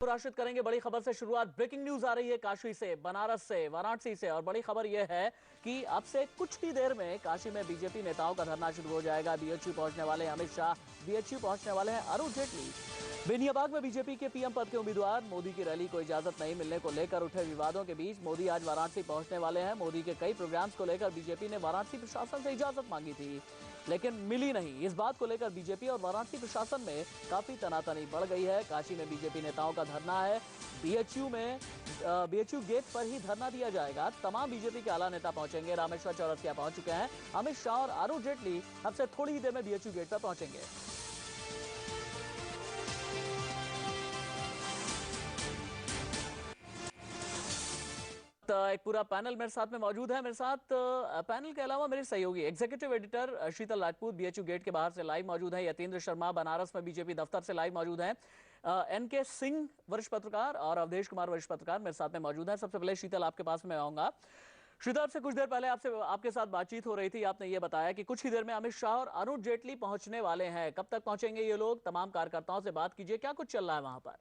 राशिद करेंगे बड़ी खबर से शुरुआत। ब्रेकिंग न्यूज आ रही है काशी से, बनारस से, वाराणसी से, और बड़ी खबर यह है कि अब से कुछ ही देर में काशी में बीजेपी नेताओं का धरना शुरू हो जाएगा। बीएचयू पहुंचने वाले हैं अमित शाह, बीएचयू पहुंचने वाले हैं अरुण जेटली। बेनियाबाग में बीजेपी के पीएम पद के उम्मीदवार मोदी की रैली को इजाजत नहीं मिलने को लेकर उठे विवादों के बीच मोदी आज वाराणसी पहुंचने वाले हैं। मोदी के कई प्रोग्राम्स को लेकर बीजेपी ने वाराणसी प्रशासन से इजाजत मांगी थी, लेकिन मिली नहीं। इस बात को लेकर बीजेपी और वाराणसी प्रशासन में काफी तनातनी बढ़ गई है। काशी में बीजेपी नेताओं का धरना है। बीएचयू गेट पर ही धरना दिया जाएगा। तमाम बीजेपी के आला नेता पहुंचेंगे। रामेश्वर चौरसिया पहुंच चुके हैं। अमित शाह और अरुण जेटली अब से थोड़ी ही देर में बीएचयू गेट पर पहुंचेंगे। एक पूरा पैनल मेरे साथ में मौजूद है। मेरे साथ पैनल के अलावा मेरे सहयोगी एग्जीक्यूटिव एडिटर शीतल राजपूत बीएचयू गेट के बाहर से लाइव मौजूद है। यतेंद्र शर्मा बनारस में बीजेपी दफ्तर से लाइव मौजूद हैं। एनके सिंह वरिष्ठ पत्रकार और अवधेश कुमार वरिष्ठ पत्रकार मेरे साथ में मौजूद हैं। सबसे पहले शीतल, आपके पास में आऊंगा। शीतल, आपसे कुछ देर पहले आपके साथ बातचीत हो रही थी। आपने ये बताया कि कुछ ही देर में अमित शाह और अरुण जेटली पहुंचने वाले हैं। कब तक पहुंचेंगे ये लोग? तमाम कार्यकर्ताओं से बात कीजिए, क्या कुछ चल रहा है वहां पर?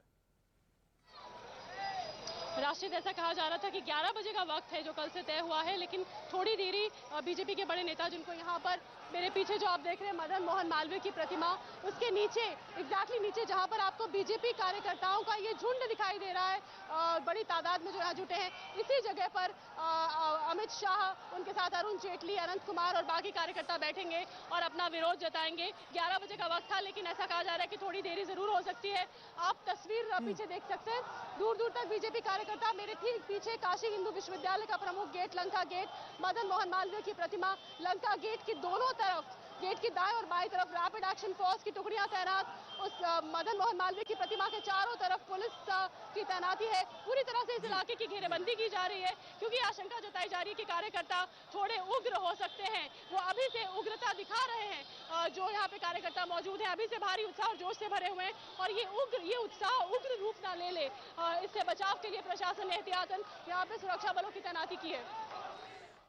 राशिद, ऐसा कहा जा रहा था कि 11 बजे का वक्त है जो कल से तय हुआ है, लेकिन थोड़ी देरी बीजेपी के बड़े नेता, जिनको यहाँ पर मेरे पीछे जो आप देख रहे हैं मदन मोहन मालवीय की प्रतिमा, उसके नीचे एग्जैक्टली नीचे जहाँ पर आपको बीजेपी कार्यकर्ताओं का ये झुंड दिखाई दे रहा है, बड़ी तादाद में जो यहाँ जुटे हैं, इसी जगह पर अमित शाह, उनके साथ अरुण जेटली, अनंत कुमार और बाकी कार्यकर्ता बैठेंगे और अपना विरोध जताएंगे। 11 बजे का वक्त था, लेकिन ऐसा कहा जा रहा है कि थोड़ी देरी जरूर हो सकती है। आप तस्वीर पीछे देख सकते हैं, दूर दूर तक बीजेपी कार्यकर्ता। मेरे ठीक पीछे काशी हिंदू विश्वविद्यालय का प्रमुख गेट, लंका गेट, मदन मोहन मालवीय की प्रतिमा, लंका गेट की दोनों तरफ, गेट की दाएं और बाएं तरफ रैपिड एक्शन फोर्स की टुकड़ियां तैनात। उस मदन मोहन मालवीय की प्रतिमा के चारों तरफ पुलिस की तैनाती है। पूरी तरह से इस इलाके की घेरेबंदी की जा रही है, क्योंकि आशंका जताई जा रही है कि कार्यकर्ता थोड़े उग्र हो सकते हैं। वो अभी से उग्रता दिखा रहे हैं। जो यहाँ पे कार्यकर्ता मौजूद है अभी से भारी उत्साह और जोश से भरे हुए हैं, और ये उत्साह उग्र रूप ना ले ले, इससे बचाव के लिए प्रशासन ने एहतियातन यहाँ पे सुरक्षा बलों की तैनाती की है।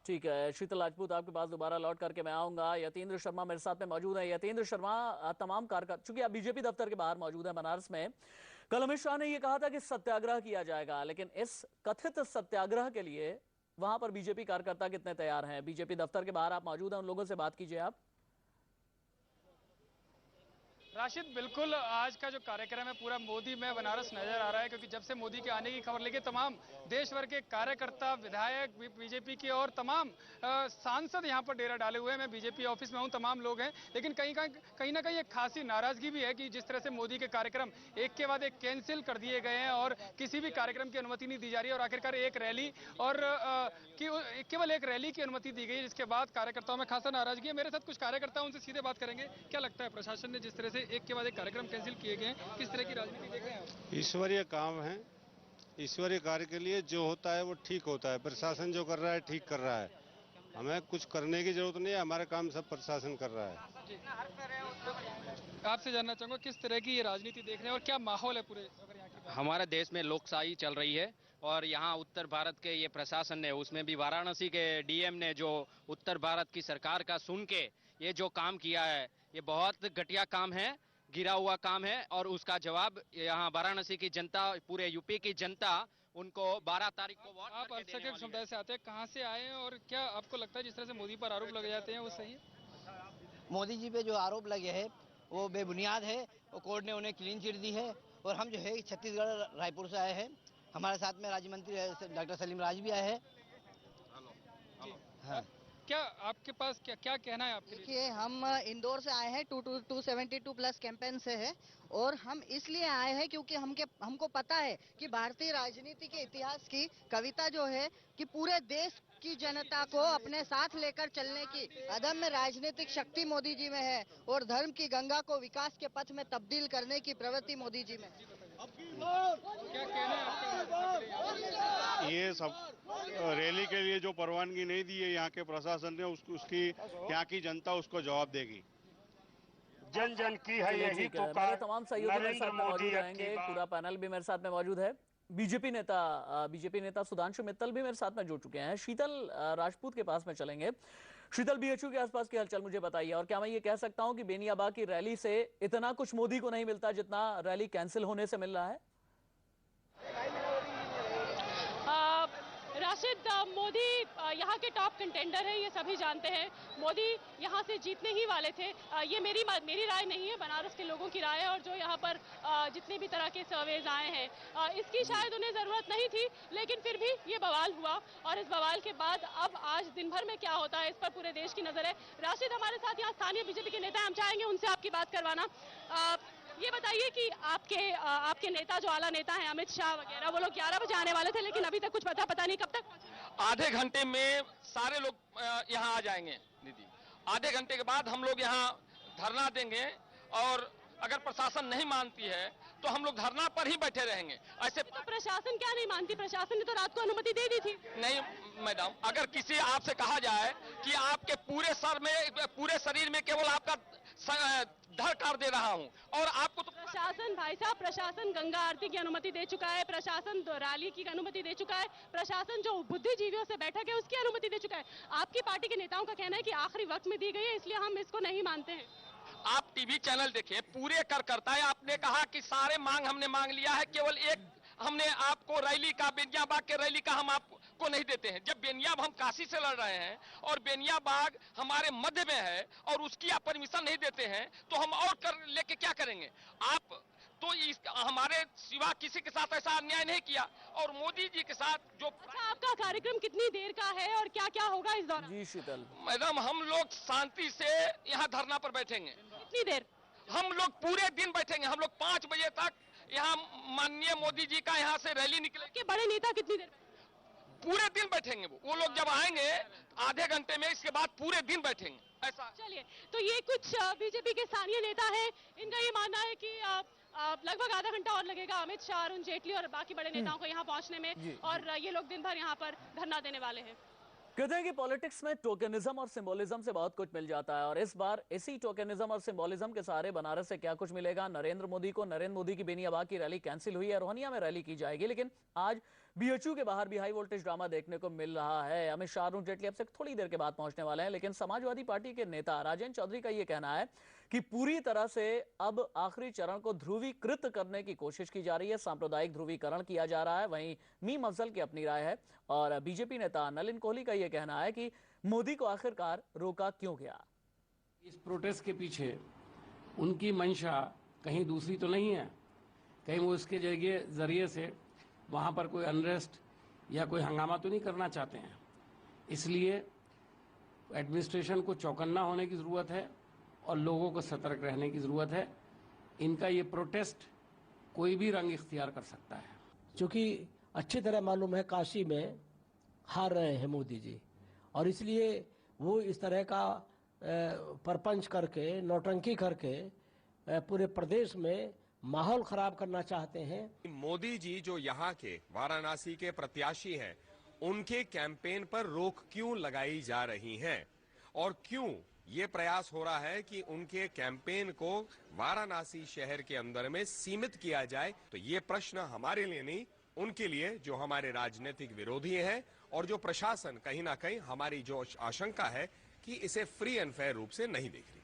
ठीक है शीतल राजपूत, आपके पास दोबारा लौट करके मैं आऊंगा। यतेंद्र शर्मा मेरे साथ में मौजूद है। यतेंद्र शर्मा, तमाम कार्यकर्ता, चूंकि आप बीजेपी दफ्तर के बाहर मौजूद है बनारस में, कल अमित शाह ने यह कहा था कि सत्याग्रह किया जाएगा, लेकिन इस कथित सत्याग्रह के लिए वहां पर बीजेपी कार्यकर्ता कितने तैयार हैं? बीजेपी दफ्तर के बाहर आप मौजूद हैं, उन लोगों से बात कीजिए आप। राशिद, बिल्कुल आज का जो कार्यक्रम है पूरा मोदी में बनारस नजर आ रहा है, क्योंकि जब से मोदी के आने की खबर लेके तमाम देश भर के कार्यकर्ता, विधायक, बीजेपी के और तमाम सांसद यहाँ पर डेरा डाले हुए हैं। मैं बीजेपी ऑफिस में हूँ, तमाम लोग हैं, लेकिन कहीं ना कहीं एक खासी नाराजगी भी है कि जिस तरह से मोदी के कार्यक्रम एक के बाद एक कैंसिल कर दिए गए हैं और किसी भी कार्यक्रम की अनुमति नहीं दी जा रही है, और आखिरकार एक रैली और केवल एक रैली की अनुमति दी गई, जिसके बाद कार्यकर्ताओं में खासा नाराजगी है। मेरे साथ कुछ कार्यकर्ता, उनसे सीधे बात करेंगे। क्या लगता है, प्रशासन ने जिस तरह से एक के बाद एक कार्यक्रम कैंसिल किए गए हैं, किस तरह की राजनीति देख रहे हैं? ईश्वरीय काम है। ईश्वरीय कार्य के लिए जो होता है वो ठीक होता है। प्रशासन जो कर रहा है ठीक कर रहा है, हमें कुछ करने की जरूरत नहीं है। हमारा काम सब प्रशासन कर रहा है। आपसे जानना चाहूंगा किस तरह की ये राजनीति देख रहे हैं और क्या माहौल है पूरे? हमारे देश में लोकशाही चल रही है, और यहाँ उत्तर भारत के ये प्रशासन ने, उसमें भी वाराणसी के डीएम ने जो उत्तर भारत की सरकार का सुन के ये जो काम किया है, ये बहुत घटिया काम है, गिरा हुआ काम है, और उसका जवाब यहाँ वाराणसी की जनता, पूरे यूपी की जनता उनको 12 तारीख को वोट आप अल्पसंख्यक समुदाय से आते हैं, कहाँ से आए हैं, और क्या आपको लगता है जिस तरह से मोदी पर आरोप लगे जाते हैं वो सही है? मोदी जी पे जो आरोप लगे हैं वो बेबुनियाद है, और कोर्ट ने उन्हें क्लीन चिट दी है। और हम जो है छत्तीसगढ़ रायपुर से आए हैं, हमारे साथ में राज्य मंत्री डॉक्टर सलीम राज भी आए हैं। हाँ, क्या आपके पास क्या कहना है आपके? देखिए, हम इंदौर से आए हैं, 272 प्लस कैंपेन से है, और हम इसलिए आए हैं क्योंकि हमको पता है कि भारतीय राजनीति के इतिहास की कविता जो है कि पूरे देश की जनता को अपने साथ लेकर चलने की अदम्य राजनीतिक शक्ति मोदी जी में है, और धर्म की गंगा को विकास के पथ में तब्दील करने की प्रवृत्ति मोदी जी में। क्या कहना है आपका? ये सब रैली के लिए जो परवानगी नहीं दी है यहाँ के प्रशासन ने, उसकी यहाँ की जनता उसको जवाब देगी। जन जन की है यही पुकार। तमाम सहयोगी मेरे साथ में मौजूद रहेंगे। पूरा पैनल भी मेरे साथ में मौजूद है। बीजेपी नेता सुधांशु मित्तल भी मेरे साथ में जुड़ चुके हैं। शीतल राजपूत के पास में चलेंगे। शीतल, बीएचयू के आसपास की हलचल मुझे बताइए, और क्या मैं ये कह सकता हूं कि बेनियाबाग की रैली से इतना कुछ मोदी को नहीं मिलता जितना रैली कैंसिल होने से मिल रहा है? मोदी यहाँ के टॉप कंटेंडर है, ये सभी जानते हैं। मोदी यहाँ से जीतने ही वाले थे। ये मेरी राय नहीं है, बनारस के लोगों की राय है। और जो यहाँ पर जितने भी तरह के सर्वेज आए हैं, इसकी शायद उन्हें जरूरत नहीं थी, लेकिन फिर भी ये बवाल हुआ। और इस बवाल के बाद अब आज दिन भर में क्या होता है, इस पर पूरे देश की नजर है। राशिद हमारे साथ यहाँ स्थानीय बीजेपी के नेता, हम चाहेंगे उनसे आपकी बात करवाना। ये बताइए कि आपके नेता, जो आला नेता हैं अमित शाह वगैरह, वो लोग 11 बजे आने वाले थे, लेकिन अभी तक कुछ पता नहीं कब तक पहुंचे। आधे घंटे में सारे लोग यहाँ आ जाएंगे दीदी। आधे घंटे के बाद हम लोग यहाँ धरना देंगे, और अगर प्रशासन नहीं मानती है तो हम लोग धरना पर ही बैठे रहेंगे। ऐसे तो प्रशासन क्या नहीं मानती? प्रशासन ने तो रात को अनुमति दे दी थी। नहीं मैडम, अगर किसी आपसे कहा जाए कि आपके पूरे सर में, पूरे शरीर में केवल आपका धड़ कर दे रहा हूं, और आपको तो प्रशासन, भाई साहब, प्रशासन गंगा आरती की अनुमति दे चुका है, प्रशासन रैली की अनुमति दे चुका है, प्रशासन जो बुद्धिजीवियों से बैठक है उसकी अनुमति दे चुका है। आपकी पार्टी के नेताओं का कहना है कि आखिरी वक्त में दी गई है, इसलिए हम इसको नहीं मानते हैं। आप टीवी चैनल देखिए, पूरे करता है। आपने कहा कि सारे मांग हमने मांग लिया है, केवल एक हमने आपको रैली का, बेनियाबाग के रैली का हम आपको नहीं देते हैं। जब बेनियाबाग, हम काशी से लड़ रहे हैं और बेनियाबाग हमारे मध्य में है और उसकी आप परमिशन नहीं देते हैं, तो हम और लेके क्या करेंगे? आप तो हमारे सिवा किसी के साथ ऐसा अन्याय नहीं किया, और मोदी जी के साथ जो। अच्छा, आपका कार्यक्रम कितनी देर का है और क्या क्या होगा इस दौरान? जी शीतल मैडम, हम लोग शांति से यहाँ धरना पर बैठेंगे। कितनी देर? हम लोग पूरे दिन बैठेंगे। हम लोग 5 बजे तक यहाँ माननीय मोदी जी का यहाँ से रैली निकलेगी। के बड़े नेता कितनी देर? पूरे दिन बैठेंगे। वो लोग जब आएंगे आधे घंटे में, इसके बाद पूरे दिन बैठेंगे। ऐसा। चलिए, तो ये कुछ बीजेपी के स्थानीय नेता हैं, इनका ये मानना है कि लगभग आधा घंटा और लगेगा अमित शाह, अरुण जेटली और बाकी बड़े नेताओं को यहाँ पहुंचने में, और ये लोग दिन भर यहाँ पर धरना देने वाले हैं। कहते हैं कि पॉलिटिक्स में टोकनिज्म और सिंबोलिज्म से बहुत कुछ मिल जाता है, और इस बार इसी टोकनिज्म और सिंबोलिज्म के सहारे बनारस से क्या कुछ मिलेगा। नरेंद्र मोदी की बेनियाबाग की रैली कैंसिल हुई है, रोहनिया में रैली की जाएगी, लेकिन आज बीएचयू के बाहर भी हाई वोल्टेज ड्रामा देखने को मिल रहा है। अमित शाह, अरुण जेटली अब से थोड़ी देर के बाद पहुंचने वाले हैं, लेकिन समाजवादी पार्टी के नेता राजेंद्र चौधरी का यह कहना है कि पूरी तरह से अब आखिरी चरण को ध्रुवीकृत करने की कोशिश की जा रही है, सांप्रदायिक ध्रुवीकरण किया जा रहा है। वहीं मीम अफजल की अपनी राय है, और बीजेपी नेता नलिन कोहली का यह कहना है कि मोदी को आखिरकार रोका क्यों गया। इस प्रोटेस्ट के पीछे उनकी मंशा कहीं दूसरी तो नहीं है, कहीं वो इसके जरिए से वहाँ पर कोई अनरेस्ट या कोई हंगामा तो नहीं करना चाहते हैं। इसलिए एडमिनिस्ट्रेशन को चौकन्ना होने की ज़रूरत है और लोगों को सतर्क रहने की ज़रूरत है। इनका ये प्रोटेस्ट कोई भी रंग इख्तियार कर सकता है। क्योंकि अच्छी तरह मालूम है काशी में हार रहे हैं मोदी जी, और इसलिए वो इस तरह का परपंच करके, नौटंकी करके पूरे प्रदेश में माहौल खराब करना चाहते हैं। मोदी जी जो यहाँ के वाराणसी के प्रत्याशी हैं, उनके कैंपेन पर रोक क्यों लगाई जा रही है, और क्यों ये प्रयास हो रहा है कि उनके कैंपेन को वाराणसी शहर के अंदर में सीमित किया जाए? तो ये प्रश्न हमारे लिए नहीं, उनके लिए, जो हमारे राजनीतिक विरोधी हैं, और जो प्रशासन कहीं ना कहीं हमारी जो आशंका है कि इसे फ्री एंड फेयर रूप से नहीं देख रही।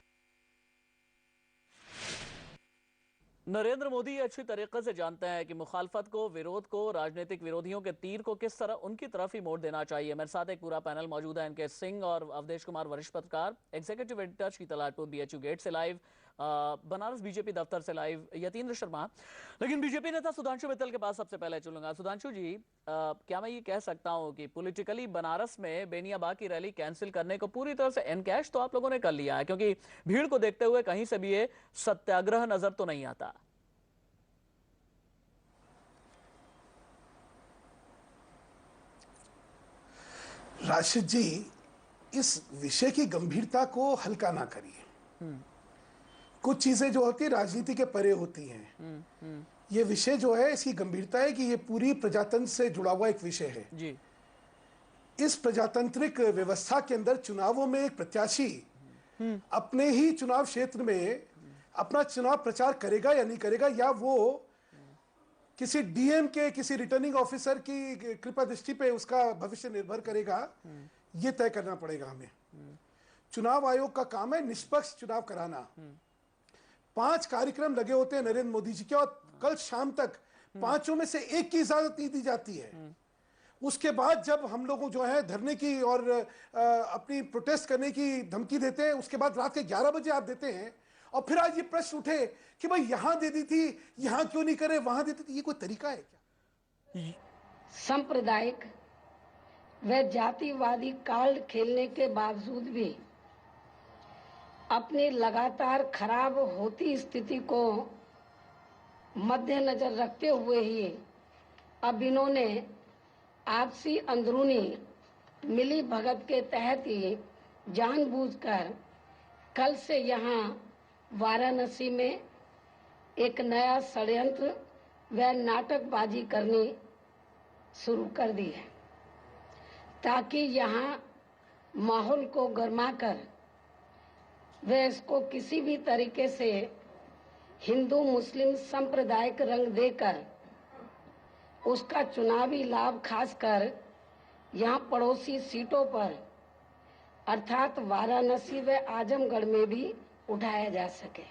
नरेंद्र मोदी अच्छी तरीके से जानते हैं कि मुखालफत को, विरोध को, राजनीतिक विरोधियों के तीर को किस तरह उनकी तरफ ही मोड़ देना चाहिए। मेरे साथ एक पूरा पैनल मौजूद है, एनके सिंह और अवधेश कुमार वरिष्ठ पत्रकार, एग्जीक्यूटिव एडिटर शीतल राजपूत बीएचयू गेट से लाइव, बनारस बीजेपी दफ्तर से लाइव यतीन्द्र शर्मा। लेकिन बीजेपी नेता सुधांशु मित्तल के पास सबसे पहले चलूंगा। सुधांशु जी, क्या मैं ये कह सकता हूं कि पॉलिटिकली बनारस में बेनियाबाग की रैली कैंसिल करने को पूरी तरह से एनकैश तो आप लोगों ने कर लिया है, क्योंकि भीड़ को देखते हुए कहीं से भी ये सत्याग्रह नजर तो नहीं आता। राशिद जी, इस विषय की गंभीरता को हल्का ना करिए। कुछ चीजें जो होती है राजनीति के परे होती हैं। ये विषय जो है, इसकी गंभीरता है कि ये पूरी प्रजातंत्र से जुड़ा हुआ एक विषय है जी। इस प्रजातांत्रिक व्यवस्था के अंदर चुनावों में एक प्रत्याशी अपने ही चुनाव क्षेत्र में अपना चुनाव प्रचार करेगा या नहीं करेगा, या वो किसी डीएम के, किसी रिटर्निंग ऑफिसर की कृपा दृष्टि पे उसका भविष्य निर्भर करेगा, ये तय करना पड़ेगा हमें। चुनाव आयोग का काम है निष्पक्ष चुनाव कराना। 5 कार्यक्रम लगे होते हैं नरेंद्र मोदी जी के, और कल शाम तक 5 में से 1 की इजाजत नहीं दी जाती है। उसके बाद जब हम लोगों जो है धरने की और अपनी प्रोटेस्ट करने की धमकी देते हैं, उसके बाद रात के 11 बजे आप देते हैं, और फिर आज ये प्रश्न उठे कि भाई यहां दे दी थी, यहां क्यों नहीं करे, वहां देती थी, ये कोई तरीका है क्या? सांप्रदायिक व जातिवादी कार्ड खेलने के बावजूद भी अपनी लगातार खराब होती स्थिति को मद्देनजर रखते हुए ही अब इन्होंने आपसी अंदरूनी मिली भगत के तहत ही जानबूझकर कल से यहाँ वाराणसी में एक नया षड्यंत्र व नाटकबाजी करनी शुरू कर दी है, ताकि यहाँ माहौल को गरमाकर वे इसको किसी भी तरीके से हिंदू मुस्लिम सांप्रदायिक रंग देकर उसका चुनावी लाभ खासकर यहाँ पड़ोसी सीटों पर अर्थात वाराणसी व आजमगढ़ में भी उठाया जा सके।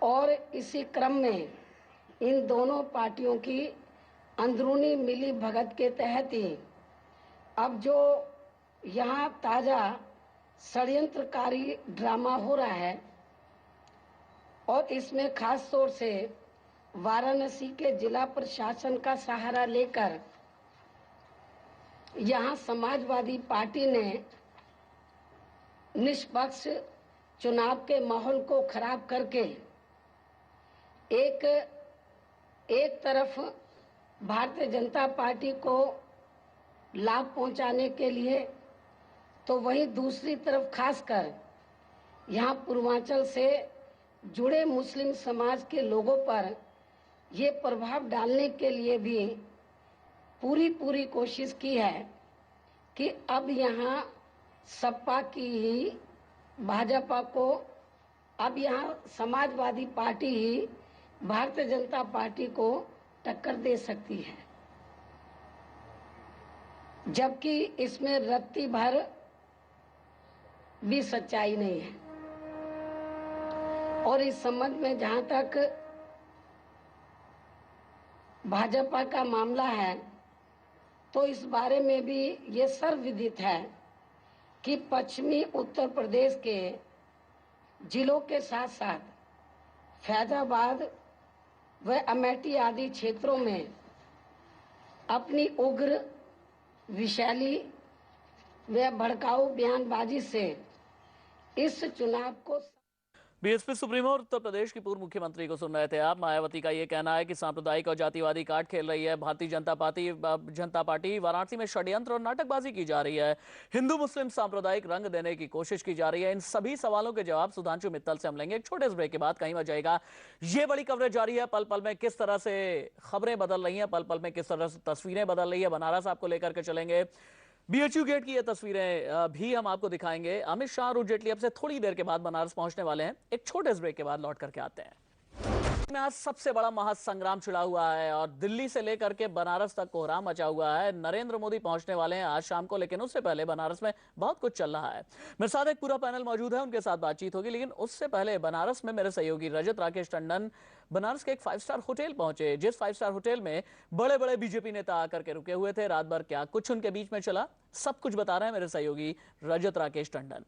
और इसी क्रम में इन दोनों पार्टियों की अंदरूनी मिली भगत के तहत ही अब जो यहाँ ताजा षड्यंत्रकारी ड्रामा हो रहा है, और इसमें खास तौर से वाराणसी के जिला प्रशासन का सहारा लेकर यहाँ समाजवादी पार्टी ने निष्पक्ष चुनाव के माहौल को खराब करके एक तरफ भारतीय जनता पार्टी को लाभ पहुंचाने के लिए, तो वहीं दूसरी तरफ खासकर यहाँ पूर्वांचल से जुड़े मुस्लिम समाज के लोगों पर ये प्रभाव डालने के लिए भी पूरी कोशिश की है कि अब यहाँ सपा की ही भाजपा को, अब यहाँ समाजवादी पार्टी ही भारतीय जनता पार्टी को टक्कर दे सकती है, जबकि इसमें रत्ती भर भी सच्चाई नहीं है। और इस संबंध में जहां तक भाजपा का मामला है, तो इस बारे में भी ये सर्वविदित है कि पश्चिमी उत्तर प्रदेश के जिलों के साथ साथ फैजाबाद व अमेठी आदि क्षेत्रों में अपनी उग्र विषैली व भड़काऊ बयानबाजी से इस चुनाव को बीएसपी सुप्रीमो और उत्तर प्रदेश की पूर्व मुख्यमंत्री को सुन रहे थे आप। मायावती का ये कहना है कि सांप्रदायिक और जातिवादी कार्ड खेल रही है भारतीय जनता पार्टी वाराणसी में षड्यंत्र और नाटकबाजी की जा रही है, हिंदू मुस्लिम सांप्रदायिक रंग देने की कोशिश की जा रही है। इन सभी सवालों के जवाब सुधांशु मित्तल से हम लेंगे एक छोटे ब्रेक के बाद। कहीं मत जाएगा, ये बड़ी कवरेज जारी है। पल पल में किस तरह से खबरें बदल रही है, पल पल में किस तरह से तस्वीरें बदल रही है, बनारस आपको लेकर के चलेंगे। बीएचयू गेट की ये तस्वीरें भी हम आपको दिखाएंगे। अमित शाह और जेटली अब से थोड़ी देर के बाद बनारस पहुंचने वाले हैं। एक छोटे ब्रेक के बाद लौट करके आते हैं। आज सबसे बड़ा महासंग्राम छिड़ा हुआ है और दिल्ली से लेकर के बनारस तक कोहराम मचा हुआ है। नरेंद्र मोदी पहुंचने वाले हैं आज शाम को, लेकिन उससे पहले बनारस में बहुत कुछ चल रहा है। मेरे साथ एक पूरा पैनल मौजूद है, उनके साथ बातचीत होगी, लेकिन उससे पहले बनारस में मेरे सहयोगी रजत राकेश टंडन बनारस के एक 5 स्टार होटल पहुंचे, जिस 5 स्टार होटल में बड़े बड़े बीजेपी नेता आकर के रुके हुए थे। रात भर क्या कुछ उनके बीच में चला, सब कुछ बता रहे हैं मेरे सहयोगी रजत राकेश टंडन।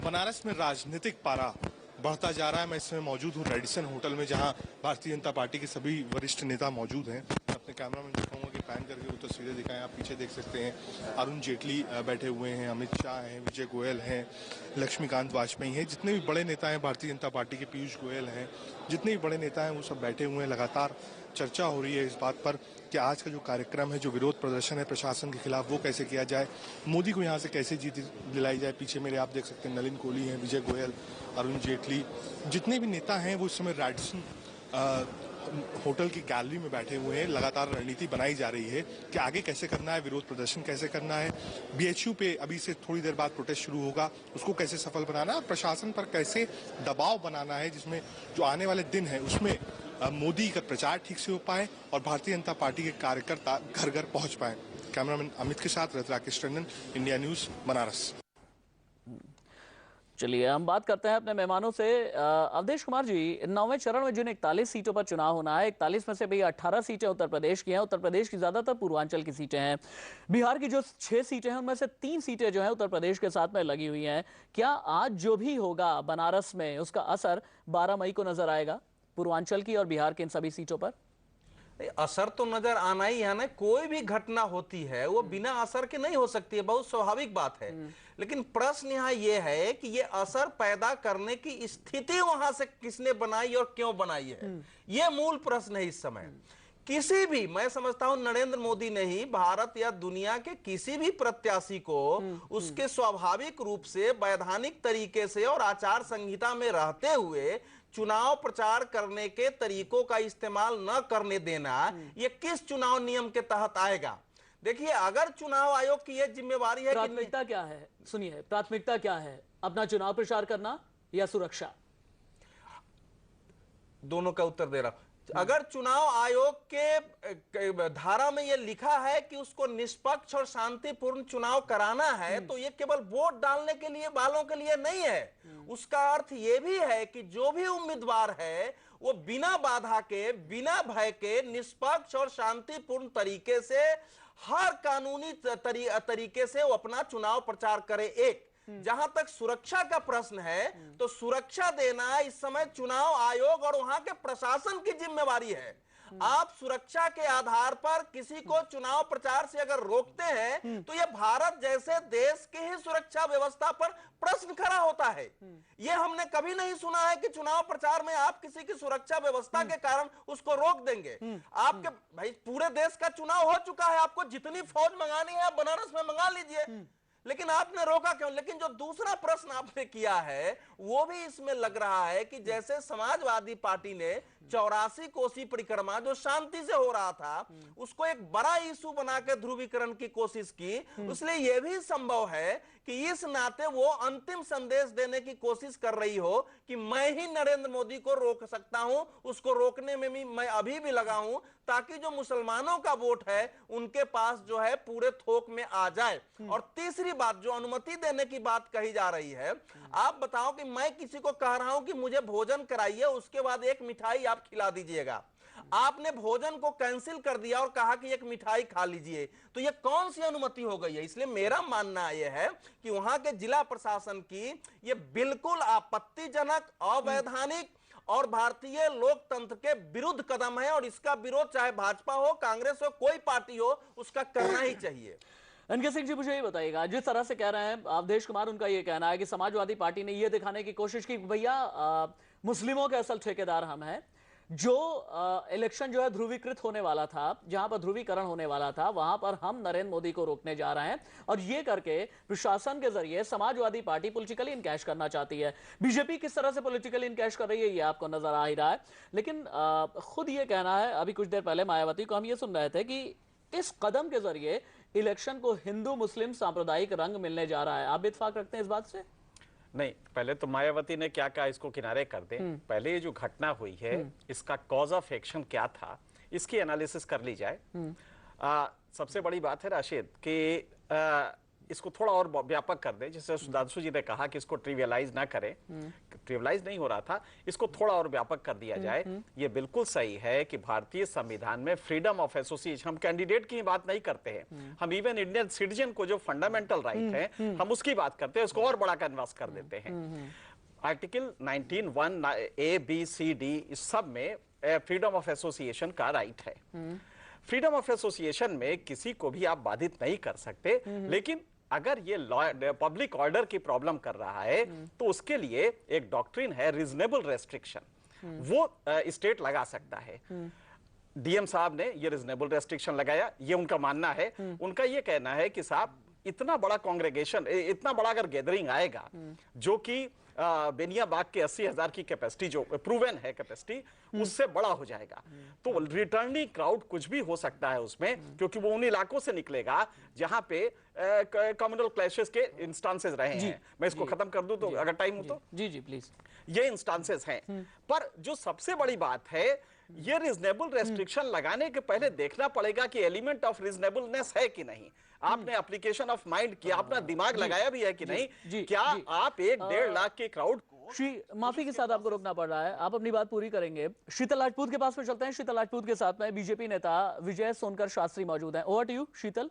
बनारस में राजनीतिक पारा बढ़ता जा रहा है। मैं इसमें मौजूद हूँ रेडिसन होटल में, जहां भारतीय जनता पार्टी के सभी वरिष्ठ नेता मौजूद हैं। अपने कैमरामैन को कहूँगा कि पैन करके वो तस्वीरें दिखाएं। आप पीछे देख सकते हैं अरुण जेटली बैठे हुए हैं, अमित शाह हैं, विजय गोयल हैं, लक्ष्मीकांत वाजपेयी हैं, जितने भी बड़े नेता हैं भारतीय जनता पार्टी के, पीयूष गोयल हैं, जितने भी बड़े नेता हैं वो सब बैठे हुए हैं। लगातार चर्चा हो रही है इस बात पर कि आज का जो कार्यक्रम है, जो विरोध प्रदर्शन है प्रशासन के खिलाफ, वो कैसे किया जाए, मोदी को यहाँ से कैसे जीत दिलाई जाए। पीछे मेरे आप देख सकते हैं नलिन कोहली हैं, विजय गोयल, अरुण जेटली, जितने भी नेता हैं वो इस समय रेडिसन होटल की गैलरी में बैठे हुए हैं। लगातार रणनीति बनाई जा रही है कि आगे कैसे करना है, विरोध प्रदर्शन कैसे करना है, बीएचयू पे अभी से थोड़ी देर बाद प्रोटेस्ट शुरू होगा, उसको कैसे सफल बनाना है, प्रशासन पर कैसे दबाव बनाना है, जिसमें जो आने वाले दिन है उसमें मोदी का प्रचार ठीक से हो पाए और भारतीय जनता पार्टी के कार्यकर्ता घर घर पहुंच पाए। कैमरामैन अमित के साथ रजत राकेश टंडन, इंडिया न्यूज, बनारस। चलिए हम बात करते हैं अपने मेहमानों से। अवधेश कुमार जी, 9वें चरण में जिन 41 सीटों पर चुनाव होना है, 41 में से भी 18 सीटें उत्तर प्रदेश की हैं। उत्तर प्रदेश की ज्यादातर पूर्वांचल की सीटें हैं। बिहार की जो 6 सीटें हैं उनमें से 3 सीटें जो हैं उत्तर प्रदेश के साथ में लगी हुई हैं। क्या आज जो भी होगा बनारस में उसका असर 12 मई को नजर आएगा पूर्वांचल की और बिहार की इन सभी सीटों पर? असर तो नजर आना ही है ना। कोई भी घटना होती है वो बिना असर के नहीं हो सकती है, बहुत स्वाभाविक बात है। लेकिन प्रश्न यहाँ ये है कि ये असर पैदा करने की स्थिति वहां से किसने बनाई और क्यों बनाई है, ये मूल प्रश्न है इस समय। किसी भी, मैं समझता हूं नरेंद्र मोदी ने ही भारत या दुनिया के किसी भी प्रत्याशी को उसके स्वाभाविक रूप से वैधानिक तरीके से और आचार संहिता में रहते हुए चुनाव प्रचार करने के तरीकों का इस्तेमाल न करने देना, ये किस चुनाव नियम के तहत आएगा? देखिए, अगर चुनाव आयोग की ये जिम्मेवारी है, प्राथमिकता क्या है? सुनिए, प्राथमिकता क्या है, अपना चुनाव प्रचार करना या सुरक्षा? दोनों का उत्तर दे रहा हूं। अगर चुनाव आयोग के धारा में यह लिखा है कि उसको निष्पक्ष और शांतिपूर्ण चुनाव कराना है, तो ये केवल वोट डालने के लिए वालों के लिए नहीं है। उसका अर्थ ये भी है कि जो भी उम्मीदवार है वो बिना बाधा के, बिना भय के, निष्पक्ष और शांतिपूर्ण तरीके से, हर कानूनी तरीके से वो अपना चुनाव प्रचार करे। एक जहां तक सुरक्षा का प्रश्न है, तो सुरक्षा देना इस समय चुनाव आयोग और वहां के प्रशासन की जिम्मेवारी है। आप सुरक्षा के आधार पर किसी को चुनाव प्रचार से अगर रोकते हैं, तो यह भारत जैसे देश की ही सुरक्षा व्यवस्था पर प्रश्न खड़ा होता है। यह हमने कभी नहीं सुना है कि चुनाव प्रचार में आप किसी की सुरक्षा व्यवस्था के कारण उसको रोक देंगे। आपके भाई पूरे देश का चुनाव हो चुका है, आपको जितनी फौज मंगानी है बनारस में मंगा लीजिए, लेकिन आपने रोका क्यों? लेकिन जो दूसरा प्रश्न आपने किया है वो भी इसमें लग रहा है कि जैसे समाजवादी पार्टी ने 84 कोसी परिक्रमा जो शांति से हो रहा था उसको एक बड़ा इशू बना के ध्रुवीकरण की कोशिश की, इसलिए यह भी संभव है कि इस नाते वो अंतिम संदेश देने की कोशिश कर रही हो कि मैं ही नरेंद्र मोदी को रोक सकता हूं, उसको रोकने में भी मैं अभी भी लगा हूं, ताकि जो मुसलमानों का वोट है उनके पास जो है पूरे थोक में आ जाए। और तीसरी बात, जो अनुमति देने की बात कही जा रही है, आप बताओ कि मैं किसी को कह रहा हूं कि मुझे भोजन कराइए, उसके बाद एक मिठाई आप खिला दीजिएगा, आपने भोजन को कैंसिल कर दिया और कहा कि एक मिठाई खा लीजिए, तो ये कौन सी अनुमति हो गई है? इसलिए मेरा मानना यह है कि वहां के जिला प्रशासन की ये बिल्कुल आपत्तिजनक, अवैधानिक और भारतीय लोकतंत्र के विरुद्ध कदम है, और इसका विरोध चाहे भाजपा हो, कांग्रेस हो, कोई पार्टी हो, उसका करना ही चाहिए। एनके सिंह जी, मुझे ये बताइएगा, जिस तरह से कह रहे हैं अवधेश कुमार, उनका ये कहना है कि समाजवादी पार्टी ने ये दिखाने की कोशिश की भैया मुस्लिमों के असल ठेकेदार हम हैं, जो इलेक्शन जो है ध्रुवीकृत होने वाला था, जहां पर ध्रुवीकरण होने वाला था, वहां पर हम नरेंद्र मोदी को रोकने जा रहे हैं, और ये करके प्रशासन के जरिए समाजवादी पार्टी पॉलिटिकली इनकैश करना चाहती है। बीजेपी किस तरह से पॉलिटिकली इनकैश कर रही है ये आपको नजर आ ही रहा है। लेकिन खुद ये कहना है, अभी कुछ देर पहले मायावती को हम ये सुन रहे थे कि इस कदम के जरिए इलेक्शन को हिंदू मुस्लिम सांप्रदायिक रंग मिलने जा रहा है। आप इत्तेफाक रखते हैं इस बात से? नहीं, पहले तो मायावती ने क्या कहा इसको किनारे कर दें। पहले ये जो घटना हुई है इसका कॉज ऑफ एक्शन क्या था, इसकी एनालिसिस कर ली जाए। सबसे बड़ी बात है राशिद कि इसको थोड़ा और व्यापक कर दें, जैसे सुधांशु जी ने कहा कि इसको ट्रिवियलाइज ना करें, ट्रिवियलाइज नहीं हो रहा था, इसको थोड़ा और व्यापक कर दिया जाए। ये बिल्कुल सही है कि भारतीय संविधान में फ्रीडम ऑफ एसोसिएशन, हम कैंडिडेट की बात नहीं करते हैं, हम इवन इंडियन सिटीजन को जो फंडामेंटल राइट है हम उसकी बात करते हैं, उसको और बड़ा कैनवास कर देते हैं। Article 19(1) A, B, C, D इस सब में फ्रीडम ऑफ एसोसिएशन का राइट है। फ्रीडम ऑफ एसोसिएशन में किसी को भी आप बाधित नहीं कर सकते, लेकिन अगर ये पब्लिक ऑर्डर की प्रॉब्लम कर रहा है तो उसके लिए एक डॉक्ट्रिन है रीजनेबल रेस्ट्रिक्शन, वो स्टेट लगा सकता है। डीएम साहब ने ये रीजनेबल रेस्ट्रिक्शन लगाया, ये उनका मानना है। उनका ये कहना है कि साहब इतना बड़ा कांग्रेगेशन, इतना बड़ा अगर गैदरिंग आएगा जो कि बेनिया बाग के 80,000 की कैपेसिटी जो प्रूवन है कैपेसिटी, उससे बड़ा हो जाएगा, तो रिटर्निंग क्राउड कुछ भी हो सकता है उसमें, क्योंकि वो उन इलाकों से निकलेगा जहां पे कम्युनल क्लैशेस के इंस्टांसेस रहे हैं। मैं इसको खत्म कर दूं तो अगर टाइम हो तो? जी प्लीज। ये इंस्टांसेस हैं, पर जो सबसे बड़ी बात है ये रीजनेबल रेस्ट्रिक्शन लगाने के पहले देखना पड़ेगा कि एलिमेंट ऑफ रीजनेबलनेस है कि नहीं। आपने एप्लीकेशन ऑफ माइंड किया, अपना दिमाग लगाया भी है कि नहीं। क्या आप 1-1.5 लाख के क्राउड को माफी के साथ आपको रोकना पड़ रहा है, आप अपनी बात पूरी करेंगे। शीतल राजपूत के पास में चलते हैं। शीतल राजपूत के साथ में बीजेपी नेता विजय सोनकर शास्त्री मौजूद हैं। ओवर टू यू शीतल।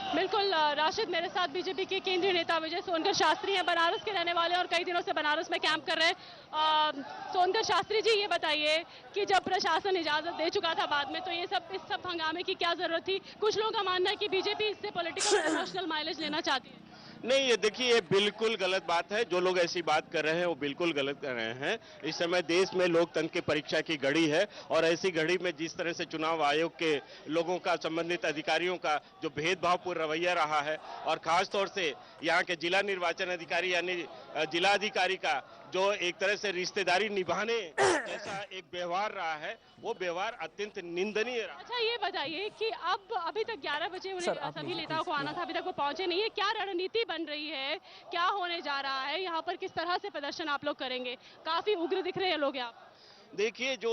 बिल्कुल राशिद, मेरे साथ बीजेपी के केंद्रीय नेता विजय सोनकर शास्त्री हैं। बनारस के रहने वाले और कई दिनों से बनारस में कैंप कर रहे हैं। सोनकर शास्त्री जी, ये बताइए कि जब प्रशासन इजाजत दे चुका था बाद में, तो ये सब इस सब हंगामे की क्या जरूरत थी? कुछ लोगों का मानना है कि बीजेपी इससे पॉलिटिकल और इमोशनल माइलेज लेना चाहती है। नहीं, ये देखिए, ये बिल्कुल गलत बात है। जो लोग ऐसी बात कर रहे हैं वो बिल्कुल गलत कर रहे हैं। इस समय देश में लोकतंत्र की परीक्षा की घड़ी है और ऐसी घड़ी में जिस तरह से चुनाव आयोग के लोगों का, संबंधित अधिकारियों का जो भेदभावपूर्ण रवैया रहा है और खास तौर से यहाँ के जिला निर्वाचन अधिकारी यानी जिला अधिकारी का जो एक तरह से रिश्तेदारी निभाने जैसा एक व्यवहार रहा है, वो व्यवहार अत्यंत निंदनीय रहा। अच्छा, ये बताइए कि अब अभी तक 11 बजे उन्हें सभी नेताओं को आना था, अभी तक वो पहुंचे नहीं है। क्या रणनीति बन रही है, क्या होने जा रहा है यहाँ पर, किस तरह से प्रदर्शन आप लोग करेंगे? काफी उग्र दिख रहे हैं लोग यहाँ। देखिए, जो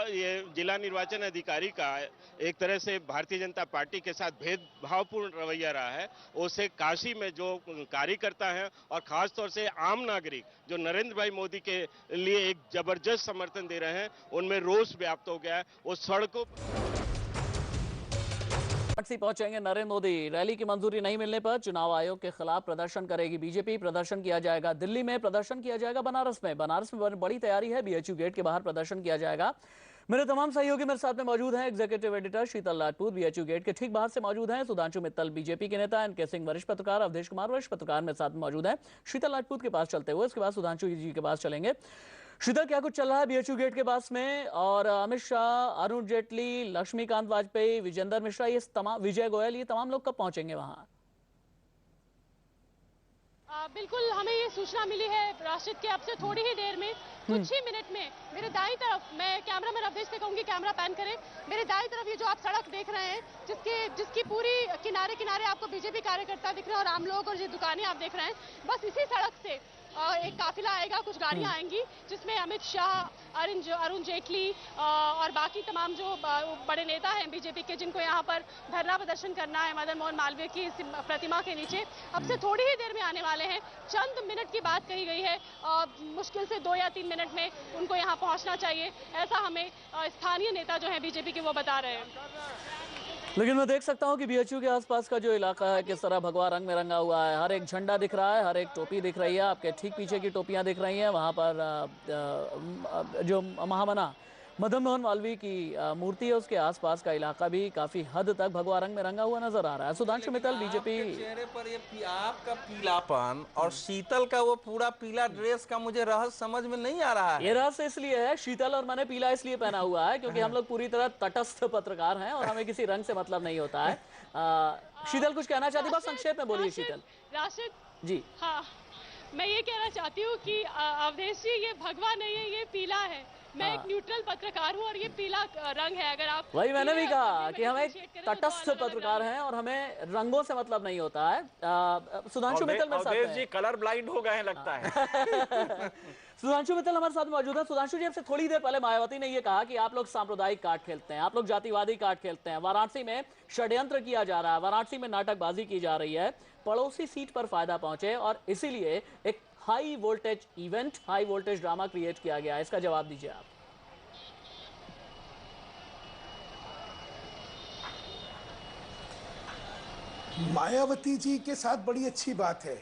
ये जिला निर्वाचन अधिकारी का एक तरह से भारतीय जनता पार्टी के साथ भेदभावपूर्ण रवैया रहा है, उसे काशी में जो कार्यकर्ता हैं और खास तौर से आम नागरिक जो नरेंद्र भाई मोदी के लिए एक जबरदस्त समर्थन दे रहे हैं, उनमें रोष व्याप्त हो गया है। वो सड़कों पहुंचेंगे नरेंद्र मोदी। रैली की मंजूरी नहीं मिलने पर चुनाव आयोग के खिलाफ प्रदर्शन करेगी बीजेपी। प्रदर्शन किया जाएगा दिल्ली में, प्रदर्शन किया जाएगा बनारस में। बनारस में बड़ी तैयारी है, बीएचयू गेट के बाहर प्रदर्शन किया जाएगा। मेरे तमाम सहयोगी मेरे साथ में मौजूद हैं। एग्जीक्यूटिव एडिटर शीतल राजपूत बीएचयू गेट के ठीक बाहर से मौजूद हैं। सुधांशु मित्तल बीजेपी के नेता, एनके सिंह वरिष्ठ पत्रकार, अवधेश कुमार वरिष्ठ पत्रकार मेरे साथ मौजूद हैं। शीतल राजपूत के पास चलते हुए इसके बाद सुधांशु जी के पास चलेंगे। शीतल, क्या कुछ चल रहा है बीएचयू गेट के पास में? और अमित शाह, अरुण जेटली, लक्ष्मीकांत वाजपेयी, विजेंद्र मिश्रा, ये तमाम, विजय गोयल, ये तमाम लोग कब पहुंचेंगे वहां? बिल्कुल, हमें ये सूचना मिली है राशिद के अब से थोड़ी ही देर में, कुछ ही मिनट में मेरे दाईं तरफ, मैं कैमरामैन अवधेश से कहूंगी कैमरा पैन करें, मेरे दाईं तरफ ये जो आप सड़क देख रहे हैं, जिसकी पूरी किनारे किनारे आपको बीजेपी कार्यकर्ता दिख रहे हैं और आम लोग और ये दुकानें आप देख रहे हैं, बस इसी सड़क से एक काफिला आएगा, कुछ गाड़ियां आएंगी जिसमें अमित शाह, अरुण जेटली और बाकी तमाम जो बड़े नेता हैं बीजेपी के, जिनको यहाँ पर धरना प्रदर्शन करना है मदन मोहन मालवीय की प्रतिमा के नीचे, अब से थोड़ी ही देर में आने वाले हैं। चंद मिनट की बात कही गई है, मुश्किल से 2 या 3 मिनट में उनको यहाँ पहुँचना चाहिए, ऐसा हमें स्थानीय नेता जो है बीजेपी के वो बता रहे हैं। लेकिन मैं देख सकता हूं कि बीएचयू के आसपास का जो इलाका है किस तरह भगवा रंग में रंगा हुआ है। हर एक झंडा दिख रहा है, हर एक टोपी दिख रही है। आपके ठीक पीछे की टोपियां दिख रही हैं। वहां पर जो महामना मदन मोहन मालवीय की मूर्ति है, उसके आसपास का इलाका भी काफी हद तक भगवा रंग में रंगा हुआ नजर आ रहा है। सुधांशु मित्तल बीजेपी चेहरे पर ये आपका पीलापन और शीतल का वो पूरा पीला ड्रेस का मुझे रहस्य समझ में नहीं आ रहा है। ये रहस्य इसलिए है, शीतल और मैंने पीला इसलिए पहना हुआ है क्योंकि हम लोग पूरी तरह तटस्थ पत्रकार हैं और हमें किसी रंग से मतलब नहीं होता है। शीतल कुछ कहना चाहती, बस संक्षेप में बोलिए शीतल। राशिद जी, हाँ, मैं ये कहना चाहती हूँ कि अवधेश जी, ये भगवा नहीं है, ये पीला है। मैं एक न्यूट्रल पत्रकार हूँ और ये पीला रंग है। अगर आप, वही मैंने भी कहा कि हम एक तटस्थ पत्रकार हैं और हमें रंगों से मतलब नहीं होता है। सुधांशु मित्तल मेरे साथ हैं। जी कलर ब्लाइंड हो गए हैं लगता है। सुधांशु मित्तल हमारे साथ मौजूद है। सुधांशु जी, आपसे थोड़ी देर पहले मायावती ने ये कहा कि आप लोग सांप्रदायिक कार्ड खेलते हैं, आप लोग जातिवादी कार्ड खेलते हैं। वाराणसी में षड्यंत्र किया जा रहा है, वाराणसी में नाटकबाजी की जा रही है, पड़ोसी सीट पर फायदा पहुंचे और इसीलिए एक high voltage event, high voltage drama create किया गया है। इसका जवाब दीजिए आप। मायावती जी के साथ बड़ी अच्छी बात है,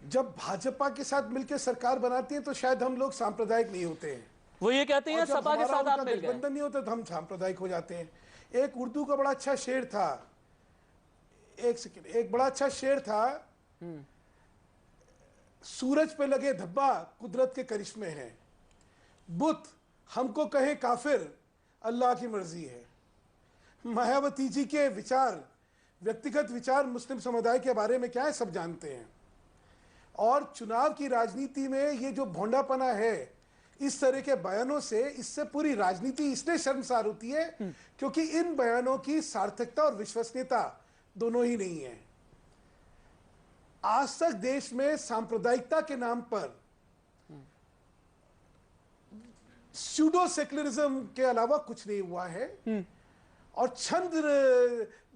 जब भाजपा के साथ मिलकर सरकार बनाती है तो शायद हम लोग सांप्रदायिक नहीं होते हैं। वो ये कहती हैं सपा के साथ आप मिल गए, गठबंधन नहीं होता तो हम सांप्रदायिक हो जाते हैं। एक उर्दू का बड़ा अच्छा शेर था, एक सेकंड, एक बड़ा अच्छा शेर था, सूरज पे लगे धब्बा कुदरत के करिश्मे हैं, बुत हमको कहे काफिर अल्लाह की मर्जी है। मायावती जी के विचार, व्यक्तिगत विचार मुस्लिम समुदाय के बारे में क्या है सब जानते हैं, और चुनाव की राजनीति में ये जो भोंडापना है, इस तरह के बयानों से, इससे पूरी राजनीति इसलिए शर्मसार होती है क्योंकि इन बयानों की सार्थकता और विश्वसनीयता दोनों ही नहीं है। आज तक देश में सांप्रदायिकता के नाम पर स्यूडो सेक्युलरिज्म के अलावा कुछ नहीं हुआ है। और छंद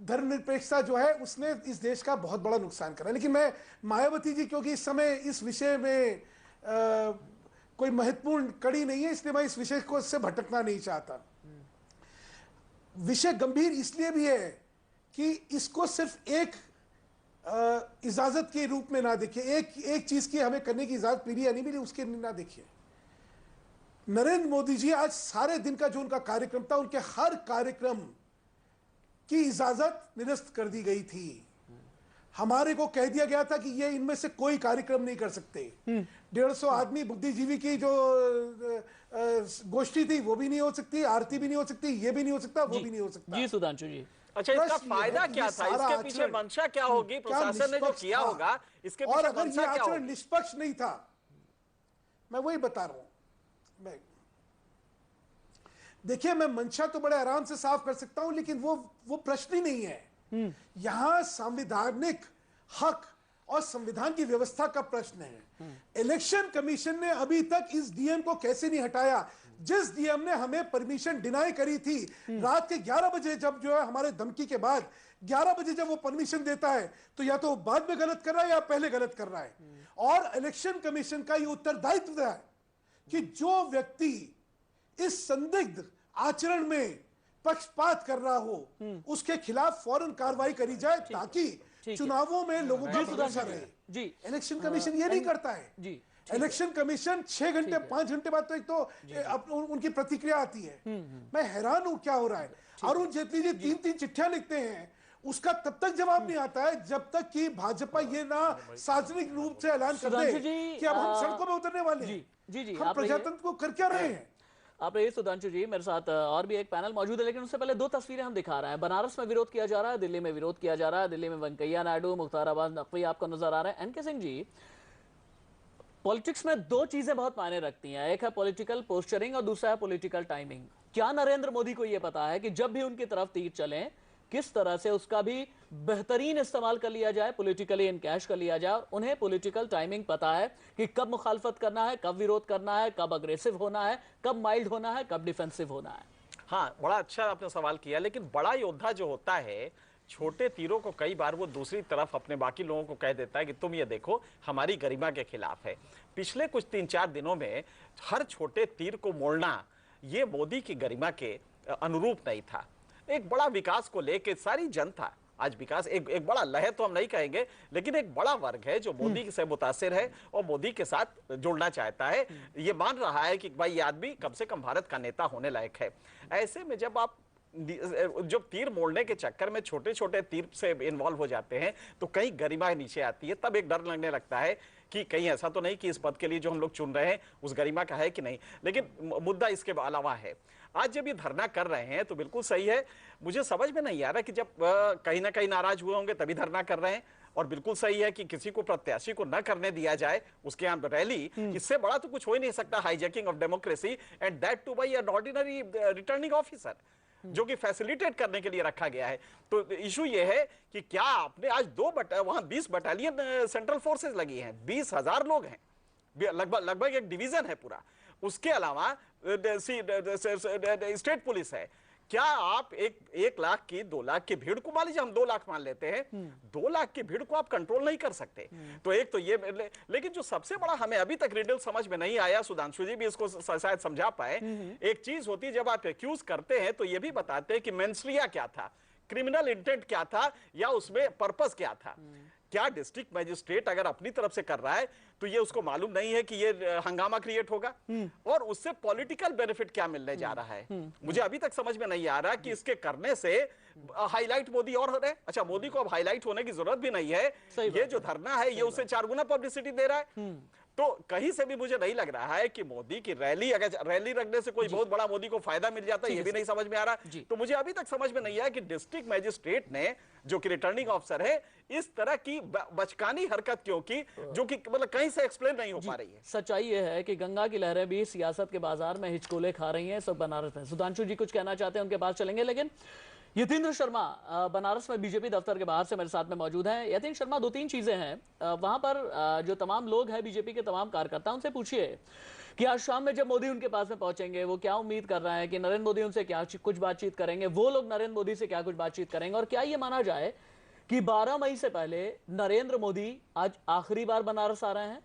धर्मनिरपेक्षता जो है उसने इस देश का बहुत बड़ा नुकसान करा। लेकिन मैं मायावती जी, क्योंकि इस समय इस विषय में कोई महत्वपूर्ण कड़ी नहीं है, इसलिए मैं इस विषय को से भटकना नहीं चाहता। विषय गंभीर इसलिए भी है कि इसको सिर्फ एक इजाजत के रूप में ना देखिए, एक चीज की हमें करने की इजाजत मिली या नहीं मिली उसके ना देखिए। नरेंद्र मोदी जी आज सारे दिन का जो उनका कार्यक्रम था, उनके हर कार्यक्रम की इजाजत निरस्त कर दी गई थी। हमारे को कह दिया गया था कि ये इनमें से कोई कार्यक्रम नहीं कर सकते। 150 आदमी बुद्धिजीवी की जो गोष्ठी थी वो भी नहीं हो सकती, आरती भी नहीं हो सकती, ये भी नहीं हो सकता, वो भी नहीं हो सकता। जी सुधांशु जी, अच्छा इसका फायदा क्या था, इसके पीछे मंशा क्या होगी, प्रशासन ने जो किया होगा इसके पीछे और अगर ये आचरण आचरण निष्पक्ष नहीं था, मैं वही बता रहा हूं। देखिए, मैं मंशा तो बड़े आराम से साफ कर सकता हूं, लेकिन वो प्रश्न ही नहीं है। यहां संवैधानिक हक और संविधान की व्यवस्था का प्रश्न है। इलेक्शन कमीशन ने अभी तक इस डीएम को कैसे नहीं हटाया, जिस डीएम ने हमें परमिशन डिनाई करी थी रात के 11 बजे, जब जो है हमारे धमकी के बाद 11 बजे जब वो परमिशन देता है, तो या तो बाद में गलत कर रहा है या पहले गलत कर रहा है। और इलेक्शन कमीशन का ये उत्तरदायित्व है कि जो व्यक्ति इस संदिग्ध आचरण में पक्षपात कर रहा हो उसके खिलाफ फौरन कार्रवाई करी जाए, ताकि चुनावों में लोगों का भरोसा रहे। जी, इलेक्शन कमीशन ये नहीं करता है। जी, इलेक्शन कमीशन 6 घंटे 5 घंटे बाद तो एक तो उनकी प्रतिक्रिया आती है। मैं हैरान हूं क्या हो रहा है। अरुण जेटली जी 3-3 चिट्ठियां लिखते हैं, उसका तब तक जवाब नहीं आता है जब तक कि भाजपा ये ना सार्वजनिक रूप से ऐलान कर दे कि अब हम सड़कों में उतरने वाले हैं। जी, हम प्रजातंत्र को कर क्या रहे हैं। आप रहिए सुधांशु जी, मेरे साथ और भी एक पैनल मौजूद है, लेकिन उससे पहले 2 तस्वीरें हम दिखा रहे हैं। बनारस में विरोध किया जा रहा है, दिल्ली में विरोध किया जा रहा है। दिल्ली में वेंकैया नायडू, मुख्तार अब्बास नकवी आपको नजर आ रहे हैं। एनके सिंह जी, पॉलिटिक्स में 2 चीजें बहुत मायने रखती हैं, एक है पॉलिटिकल पोस्चरिंग और दूसरा है पॉलिटिकल टाइमिंग। क्या नरेंद्र मोदी को यह पता है कि जब भी उनकी तरफ तीर चले किस तरह से उसका भी बेहतरीन इस्तेमाल कर लिया जाए, पॉलिटिकली इनकैश कर लिया जाए, और उन्हें पॉलिटिकल टाइमिंग पता है कि कब मुखालफत करना है, कब विरोध करना है, कब अग्रेसिव होना है, कब माइल्ड होना है, कब डिफेंसिव होना है। हाँ, बड़ा अच्छा आपने सवाल किया, लेकिन बड़ा योद्धा जो होता है छोटे तीरों को कई बार वो दूसरी तरफ अपने बाकी लोगों को कह देता है कि तुम ये देखो हमारी गरिमा के खिलाफ है। पिछले कुछ 3-4 दिनों में हर छोटे तीर को मोड़ना ये मोदी की गरिमा के अनुरूप नहीं था। एक बड़ा विकास को लेके सारी जनता आज विकास एक बड़ा लहर तो हम नहीं कहेंगे, लेकिन एक बड़ा वर्ग है जो मोदी से मुतासिर है और मोदी के साथ जुड़ना चाहता है। ये मान रहा है कि भाई ये आदमी कम से कम भारत का नेता होने लायक है। ऐसे में जब आप जब तीर मोड़ने के चक्कर में छोटे छोटे तीर से इन्वॉल्व हो जाते हैं तो कहीं गरिमा नीचे आती है। तब एक डर लगने लगता है कि कहीं ऐसा तो नहीं कि इस पद के लिए जो हम लोग चुन रहे हैं उस गरिमा का है कि नहीं। लेकिन मुद्दा इसके अलावा है, आज जब ये धरना कर रहे हैं तो बिल्कुल सही है। मुझे समझ में नहीं आ रहा कि जब कहीं ना कहीं नाराज हुए होंगे तभी धरना कर रहे हैं, और बिल्कुल सही है कि किसी को प्रत्याशी को न करने दिया जाए उसके यहाँ रैली, इससे बड़ा तो कुछ हो ही नहीं सकता। Hijacking of democracy and that too by an ordinary returning officer जो कि फैसिलिटेट करने के लिए रखा गया है। तो इशू ये है कि क्या आपने आज वहां 20 बटालियन सेंट्रल फोर्सेस लगी हैं, 20,000 लोग हैं, लगभग एक डिवीजन है पूरा। उसके अलावा स्टेट पुलिस है। क्या आप 1 लाख की 2 लाख की भीड़ को, मान लीजिए हम 2 लाख मान लेते हैं, 2 लाख की भीड़ को आप कंट्रोल नहीं कर सकते। तो एक तो ये, लेकिन जो सबसे बड़ा हमें अभी तक रिडल समझ में नहीं आया, सुधांशु जी भी इसको शायद समझा पाए। एक चीज होती है जब आप एक्यूज करते हैं तो ये भी बताते हैं कि मेंसरिया क्या था, क्रिमिनल इंटेंट क्या था, या उसमें पर्पस क्या था। क्या डिस्ट्रिक्ट मजिस्ट्रेट अगर अपनी तरफ से कर रहा है तो ये उसको मालूम नहीं है कि ये हंगामा क्रिएट होगा और उससे पॉलिटिकल बेनिफिट क्या मिलने जा रहा है। मुझे अभी तक समझ में नहीं आ रहा कि इसके करने से हाईलाइट मोदी और हो रहे। अच्छा, मोदी को अब हाईलाइट होने की जरूरत भी नहीं है, ये जो धरना है ये उसे 4 गुना पब्लिसिटी दे रहा है। तो कहीं से भी मुझे नहीं लग रहा है कि मोदी की रैली, अगर रैली रखने से कोई बहुत बड़ा मोदी को फायदा मिल जाता है, ये भी नहीं समझ में आ रहा। तो मुझे अभी तक समझ में नहीं आया कि डिस्ट्रिक्ट मजिस्ट्रेट ने, जो कि रिटर्निंग ऑफिसर है, इस तरह की बचकानी हरकत क्यों की, जो कि मतलब कहीं से एक्सप्लेन नहीं हो पा रही है। सच्चाई ये है कि गंगा की लहरें भी सियासत के बाजार में हिचकोले खा रही हैं, सब बनारस में। सुधांशु जी कुछ कहना चाहते हैं, उनके पास चलेंगे, लेकिन यतीन्द्र शर्मा बनारस में बीजेपी दफ्तर के बाहर से मेरे साथ में मौजूद हैं। यतीन्द्र शर्मा, 2-3 चीजें हैं वहां पर। जो तमाम लोग हैं बीजेपी के तमाम कार्यकर्ता, उनसे पूछिए कि आज शाम में जब मोदी उनके पास में पहुंचेंगे वो क्या उम्मीद कर रहे हैं कि नरेंद्र मोदी उनसे क्या कुछ बातचीत करेंगे, वो लोग नरेंद्र मोदी से क्या कुछ बातचीत करेंगे, और क्या ये माना जाए कि 12 मई से पहले नरेंद्र मोदी आज आखिरी बार बनारस आ रहे हैं?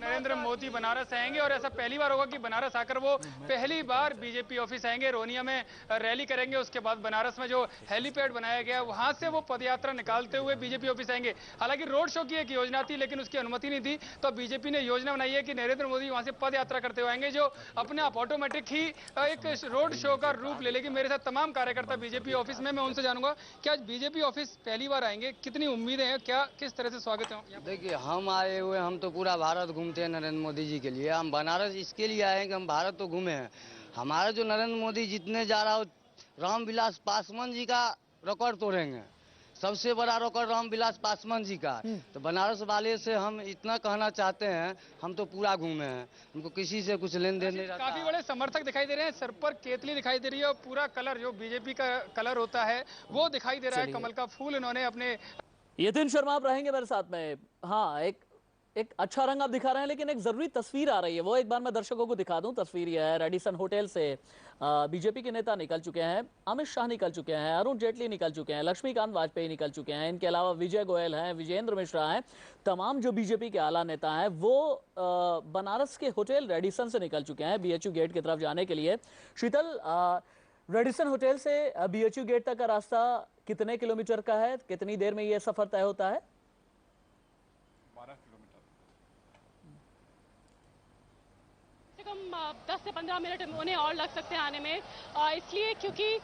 नरेंद्र मोदी बनारस आएंगे और ऐसा पहली बार होगा कि बनारस आकर वो पहली बार बीजेपी ऑफिस आएंगे, रोनिया में रैली करेंगे, उसके बाद बनारस में जो हेलीपैड बनाया गया वहां से वो पदयात्रा निकालते हुए बीजेपी ऑफिस आएंगे। हालांकि रोड शो की एक योजना थी लेकिन उसकी अनुमति नहीं थी, तो बीजेपी ने योजना बनाई है कि नरेंद्र मोदी वहां से पदयात्रा करते हुए आएंगे, जो अपने आप ऑटोमेटिक ही एक रोड शो का रूप ले लेगी। मेरे साथ तमाम कार्यकर्ता बीजेपी ऑफिस में, मैं उनसे जानूंगा कि आज बीजेपी ऑफिस पहली बार आएंगे, कितनी उम्मीदें हैं, क्या किस तरह से स्वागत है? देखिए, हम आए हुए, हम तो पूरा भारत घूमते हैं नरेंद्र मोदी जी के लिए। हम बनारस इसके लिए आए हैं कि हम भारत तो घूमे हैं। हमारा जो नरेंद्र मोदी जितने जा रहा हो, रामविलास पासवान जी का रिकॉर्ड तोड़ेंगे। सबसे बड़ा रिकॉर्ड रामविलास पासवान जी का। तो बनारस वाले से हम इतना कहना चाहते हैं, हम तो पूरा घूमे हैं, हमको किसी से कुछ लेन देन नहीं रहता। काफी बड़े समर्थक दिखाई दे रहे हैं, सर पर केतली दिखाई दे रही है और पूरा कलर जो बीजेपी का कलर होता है वो दिखाई दे रहा है। कमल का फूल इन्होंने अपने। यतीन शर्मा आप रहेंगे मेरे साथ में। हाँ, एक अच्छा रंग आप दिखा रहे हैं, लेकिन एक जरूरी तस्वीर आ रही है, वो एक बार मैं दर्शकों को दिखा दूं। तस्वीर यह है, रेडिसन होटल से बीजेपी के नेता निकल चुके हैं, अमित शाह निकल चुके हैं, अरुण जेटली निकल चुके हैं, लक्ष्मीकांत वाजपेयी निकल चुके हैं, इनके अलावा विजय गोयल हैं, विजेंद्र मिश्रा हैं, तमाम जो बीजेपी के आला नेता हैं वो बनारस के होटल रेडिसन से निकल चुके हैं BHU गेट की तरफ जाने के लिए। शीतल, रेडिसन होटल से BHU गेट तक का रास्ता कितने किलोमीटर का है, कितनी देर में यह सफर तय होता है? 10 से 15 मिनट उन्हें और लग सकते हैं आने में, इसलिए क्योंकि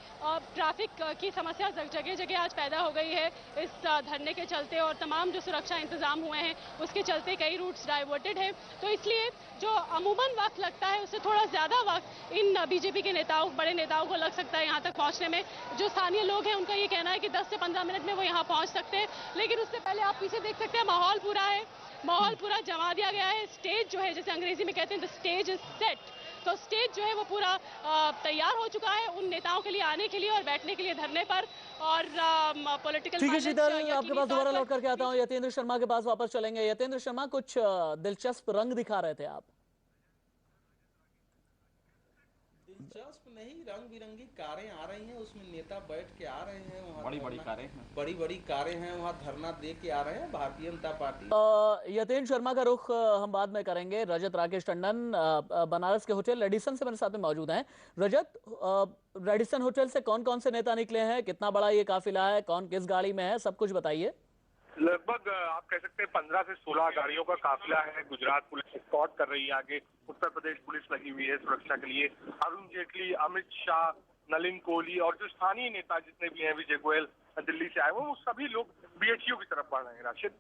ट्रैफिक की समस्या जगह जगह आज पैदा हो गई है इस धरने के चलते, और तमाम जो सुरक्षा इंतजाम हुए हैं उसके चलते कई रूट्स डाइवर्टेड हैं। तो इसलिए जो अमूमन वक्त लगता है उससे थोड़ा ज़्यादा वक्त इन बीजेपी के नेताओं, बड़े नेताओं को लग सकता है यहाँ तक पहुँचने में। जो स्थानीय लोग हैं उनका ये कहना है कि 10 से 15 मिनट में वो यहाँ पहुँच सकते हैं, लेकिन उससे पहले आप पीछे देख सकते हैं माहौल पूरा जमा दिया गया है। स्टेज जो है, जैसे अंग्रेजी में कहते हैं द स्टेज इज सेट, तो स्टेज जो है वो पूरा तैयार हो चुका है उन नेताओं के लिए आने के लिए और बैठने के लिए धरने पर। और पॉलिटिकल ठीक है शीतल, आपके पास दोबारा लौट करके आता हूँ। यतेंद्र शर्मा के पास वापस चलेंगे। यतेंद्र शर्मा, कुछ दिलचस्प रंग दिखा रहे थे आप। दिलचस्प नहीं, रंग बिरंगी कारें आ रही हैं, उसमें नेता बैठ के आ रहे हैं, वहाँ बड़ी बड़ी कारें हैं, वहाँ धरना दे के आ रहे हैं भारतीय जनता पार्टी। यतेंद्र शर्मा का रुख हम बाद में करेंगे। रजत राकेश टंडन बनारस के होटल रेडिसन से मेरे साथ में मौजूद हैं। रजत, रेडिसन होटल से कौन कौन से नेता निकले हैं, कितना बड़ा ये काफिला है, कौन किस गाड़ी में है, सब कुछ बताइए। लगभग आप कह सकते हैं 15 से 16 गाड़ियों का काफिला है। गुजरात पुलिस एस्कॉर्ट कर रही है, आगे उत्तर प्रदेश पुलिस लगी हुई है सुरक्षा के लिए। अरुण जेटली, अमित शाह, नलिन कोहली और जो स्थानीय नेता जितने भी हैं, विजय गोयल दिल्ली से आए वो सभी लोग BHU की तरफ बढ़ रहे हैं। राशिद,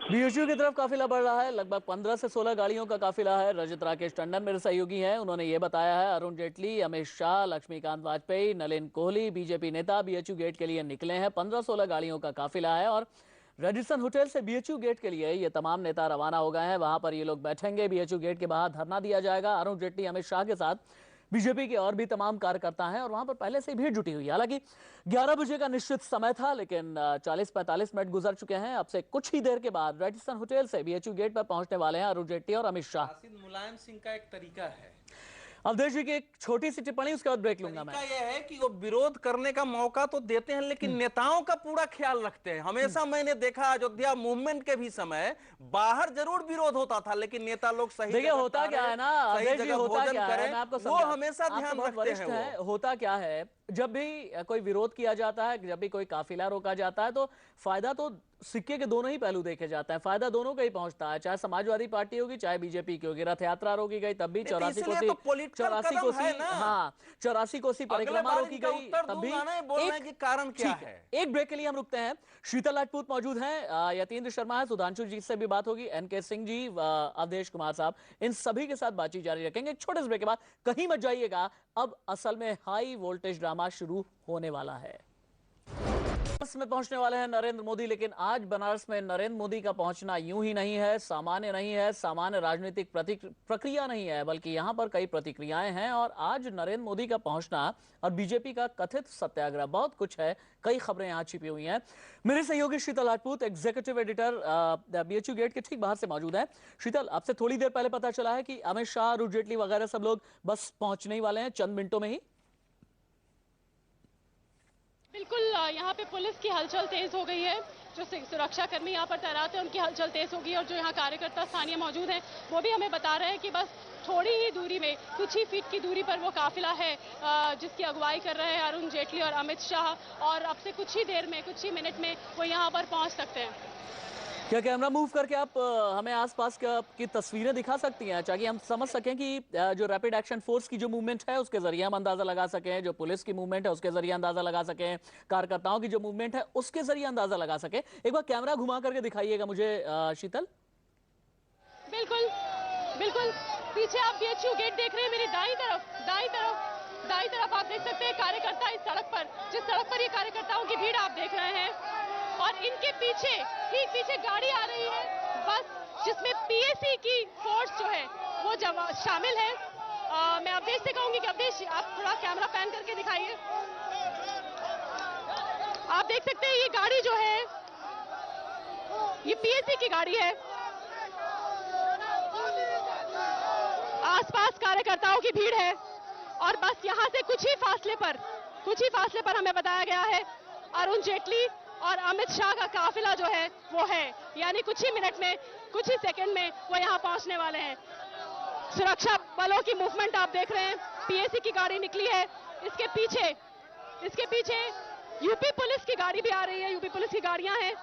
BHU की तरफ काफिला बढ़ रहा है, लगभग 15 से 16 गाड़ियों का काफिला है। रजत राकेश टंडन मेरे सहयोगी हैं, उन्होंने ये बताया है। अरुण जेटली, अमित शाह, लक्ष्मीकांत वाजपेयी, नलिन कोहली, बीजेपी नेता BHU गेट के लिए निकले हैं। 15-16 गाड़ियों का काफिला है और रेडिसन होटल से BHU गेट के लिए ये तमाम नेता रवाना हो गए हैं। वहां पर ये लोग बैठेंगे, BHU गेट के बाहर धरना दिया जाएगा। अरुण जेटली, अमित शाह के साथ बीजेपी के और भी तमाम कार्यकर्ता हैं और वहां पर पहले से भीड़ जुटी हुई है। हालांकि 11 बजे का निश्चित समय था, लेकिन 40-45 मिनट गुजर चुके हैं। अब से कुछ ही देर के बाद रेडिसन होटल से BHU गेट पर पहुंचने वाले हैं अरुण जेटली और अमित शाह। मुलायम सिंह का एक तरीका है। अवधेश जी की एक छोटी सी टिप्पणी, उसके बाद ब्रेक लूंगा मैं। यह है कि वो विरोध करने का मौका तो देते हैं, लेकिन नेताओं का पूरा ख्याल रखते हैं। हमेशा मैंने देखा अयोध्या मूवमेंट के भी समय बाहर जरूर विरोध होता था, लेकिन नेता लोग सही देखिए होता क्या है ना अवधेश जी, होता क्या है, मैं आपको वो हमेशा ध्यान रखते हैं। होता क्या है, जब भी कोई विरोध किया जाता है, जब भी कोई काफिला रोका जाता है, तो फायदा तो सिक्के के दोनों ही पहलू देखे जाते हैं, फायदा दोनों का ही पहुंचता है, चाहे समाजवादी पार्टी होगी चाहे बीजेपी की होगी। रथ यात्रा रोकी गई तब भी 84 कोसी परिक्रमा रोकी गई तब भी। कारण क्या है? एक ब्रेक के लिए हम रुकते हैं। शीतल राजपूत मौजूद हैं, यतीन्द्र शर्मा है, सुधांशु जी से भी बात होगी, NK सिंह जी, अवधेश कुमार साहब, इन सभी के साथ बातचीत जारी रखेंगे। एक छोटे से ब्रेक के बाद कहीं मत जाइएगा, अब असल में हाई वोल्टेज ड्रामा शुरू होने वाला है। में पहुंचने वाले हैं नरेंद्र मोदी, लेकिन आज बनारस में नरेंद्र मोदी का पहुंचना यूं ही नहीं है, सामान्य नहीं है, सामान्य राजनीतिक प्रक्रिया नहीं है, बल्कि यहां पर कई प्रतिक्रियाएं हैं। और आज नरेंद्र मोदी का पहुंचना और बीजेपी का कथित सत्याग्रह, बहुत कुछ है, कई खबरें यहां छिपी हुई हैं। मेरे सहयोगी Sheetal Rajput, executive editor BHU gate के ठीक बाहर से मौजूद है। शीतल, आपसे थोड़ी देर पहले पता चला है कि अमित शाह, अरुण जेटली वगैरह सब लोग बस पहुंचने ही वाले हैं चंद मिनटों में ही। बिल्कुल, यहाँ पे पुलिस की हलचल तेज हो गई है। जो सुरक्षा कर्मी यहाँ पर तैनात हैं उनकी हलचल तेज हो गई है और जो यहाँ कार्यकर्ता स्थानीय मौजूद हैं वो भी हमें बता रहे हैं कि बस थोड़ी ही दूरी में, कुछ ही फीट की दूरी पर वो काफिला है जिसकी अगुवाई कर रहे हैं अरुण जेटली और अमित शाह, और अब से कुछ ही देर में, कुछ ही मिनट में वो यहाँ पर पहुँच सकते हैं। क्या कैमरा मूव करके आप हमें आसपास की तस्वीरें दिखा सकती हैं, ताकि हम समझ सकें कि जो रैपिड एक्शन फोर्स की जो मूवमेंट है उसके जरिए हम अंदाजा लगा सकें, जो पुलिस की मूवमेंट है उसके जरिए अंदाजा लगा सकें, कार्यकर्ताओं की जो मूवमेंट है उसके जरिए अंदाजा लगा सकें। एक बार कैमरा घुमा करके दिखाइएगा मुझे शीतल। बिल्कुल बिल्कुल, पीछे आप बीएचयू गेट देख रहे हैं, मेरी दाईं तरफ आप देख सकते हैं कार्यकर्ता इस सड़क पर, जिस सड़क पर ये कार्यकर्ताओं की भीड़ आप देख रहे हैं, और इनके पीछे, ठीक पीछे गाड़ी आ रही है, बस जिसमें पीएसी की फोर्स जो है वो शामिल है। मैं अवधेश से कहूंगी कि अवधेश आप थोड़ा कैमरा पैन करके दिखाइए। आप देख सकते हैं ये गाड़ी जो है ये पीएसी की गाड़ी है। आसपास कार्यकर्ताओं की भीड़ है और बस यहाँ से कुछ ही फासले पर हमें बताया गया है अरुण जेटली और अमित शाह का काफिला जो है वो है, यानी कुछ ही मिनट में, कुछ ही सेकंड में वो यहाँ पहुंचने वाले हैं। सुरक्षा बलों की मूवमेंट आप देख रहे हैं, पीएसी की गाड़ी निकली है, इसके पीछे यूपी पुलिस की गाड़ी भी आ रही है, यूपी पुलिस की गाड़ियां हैं,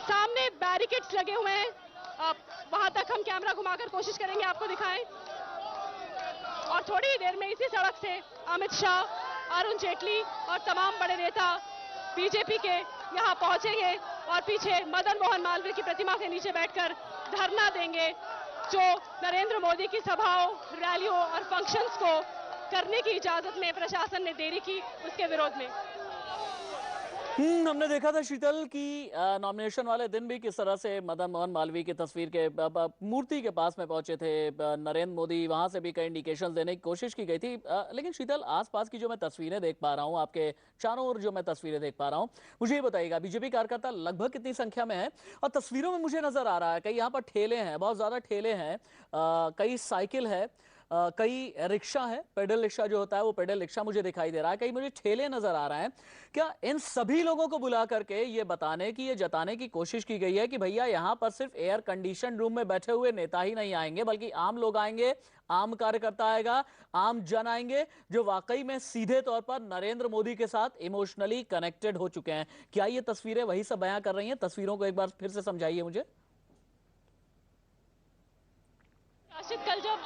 सामने बैरिकेड्स लगे हुए हैं। वहां तक हम कैमरा घुमाकर कोशिश करेंगे आपको दिखाएं, और थोड़ी ही देर में इसी सड़क से अमित शाह, अरुण जेटली और तमाम बड़े नेता बीजेपी के यहाँ पहुंचेंगे और पीछे मदन मोहन मालवीय की प्रतिमा के नीचे बैठकर धरना देंगे, जो नरेंद्र मोदी की सभाओं, रैलियों और फंक्शंस को करने की इजाजत में प्रशासन ने देरी की, उसके विरोध में। हमने देखा था शीतल की नॉमिनेशन वाले दिन भी किस तरह से मदन मोहन मालवीय की तस्वीर के मूर्ति के पास में पहुंचे थे नरेंद्र मोदी, वहां से भी कई इंडिकेशन देने की कोशिश की गई थी। लेकिन शीतल, आसपास की जो मैं तस्वीरें देख पा रहा हूं, आपके चारों ओर जो मैं तस्वीरें देख पा रहा हूं, मुझे ये बताइएगा बीजेपी कार्यकर्ता लगभग कितनी संख्या में है? और तस्वीरों में मुझे नजर आ रहा है कई यहाँ पर ठेले हैं, बहुत ज्यादा ठेले हैं, कई साइकिल है, कई रिक्शा है, पेडल रिक्शा जो होता है वो पेडल रिक्शा मुझे दिखाई दे रहा है, कई मुझे ठेले नजर आ रहे हैं। क्या इन सभी लोगों को बुला करके ये जताने की कोशिश की गई है कि भैया यहाँ पर सिर्फ एयर कंडीशन रूम में बैठे हुए नेता ही नहीं आएंगे, बल्कि आम लोग आएंगे, आम कार्यकर्ता आएगा, आम जन आएंगे, जो वाकई में सीधे तौर पर नरेंद्र मोदी के साथ इमोशनली कनेक्टेड हो चुके हैं? क्या ये तस्वीरें वही सब बयां कर रही हैं? तस्वीरों को एक बार फिर से समझाइए मुझे। कल जब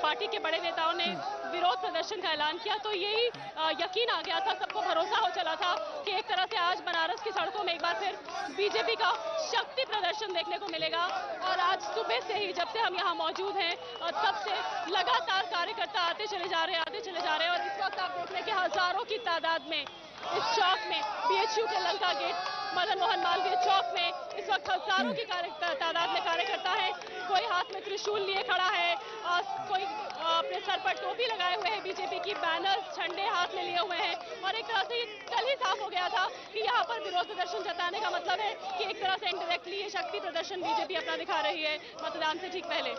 पार्टी के बड़े नेताओं ने विरोध प्रदर्शन का ऐलान किया तो यही यकीन आ गया था, सबको भरोसा हो चला था कि एक तरह से आज बनारस की सड़कों में एक बार फिर बीजेपी का शक्ति प्रदर्शन देखने को मिलेगा। और आज सुबह से ही, जब से हम यहाँ मौजूद हैं, तब से लगातार कार्यकर्ता आते चले जा रहे हैं और इस वक्त आप देख रहे हैं कि हजारों की तादाद में इस चौक में, बीएचयू के लंका गेट, मदन मोहन मालवीय चौक में इस वक्त हजारों की तादाद में कार्यकर्ता है। कोई हाथ में त्रिशूल लिए खड़ा है, कोई अपने सर पर टोपी लगाए हुए हैं, बीजेपी की बैनर्स, झंडे हाथ में लिए हुए हैं, और एक तरह से ये कल ही साफ हो गया था कि यहाँ पर विरोध प्रदर्शन जताने का मतलब है कि एक तरह से इनडायरेक्टली ये शक्ति प्रदर्शन बीजेपी अपना दिखा रही है मतदान से ठीक पहले।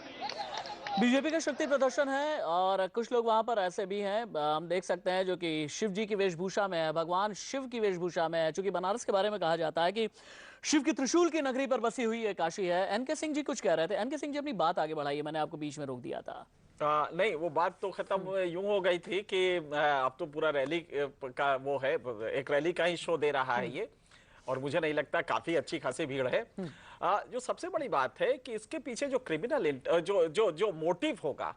बीजेपी का शक्ति प्रदर्शन है और कुछ लोग वहां पर ऐसे भी हैं, हम देख सकते हैं, जो कि शिव जी की वेशभूषा में है, भगवान शिव की वेशभूषा में है। चूंकि बनारस के बारे में कहा जाता है कि शिव की त्रिशूल की नगरी पर बसी हुई ये काशी है। एनके सिंह जी कुछ कह रहे थे, एनके सिंह जी अपनी बात आगे बढ़ाइए, मैंने आपको बीच में रोक दिया था। नहीं, वो बात तो खत्म यूं हो गई थी कि अब तो पूरा रैली का वो है, एक रैली का ही शो दे रहा है ये, और मुझे नहीं लगता, काफी अच्छी खासी भीड़ है। जो सबसे बड़ी बात है कि इसके पीछे जो क्रिमिनल जो मोटिव होगा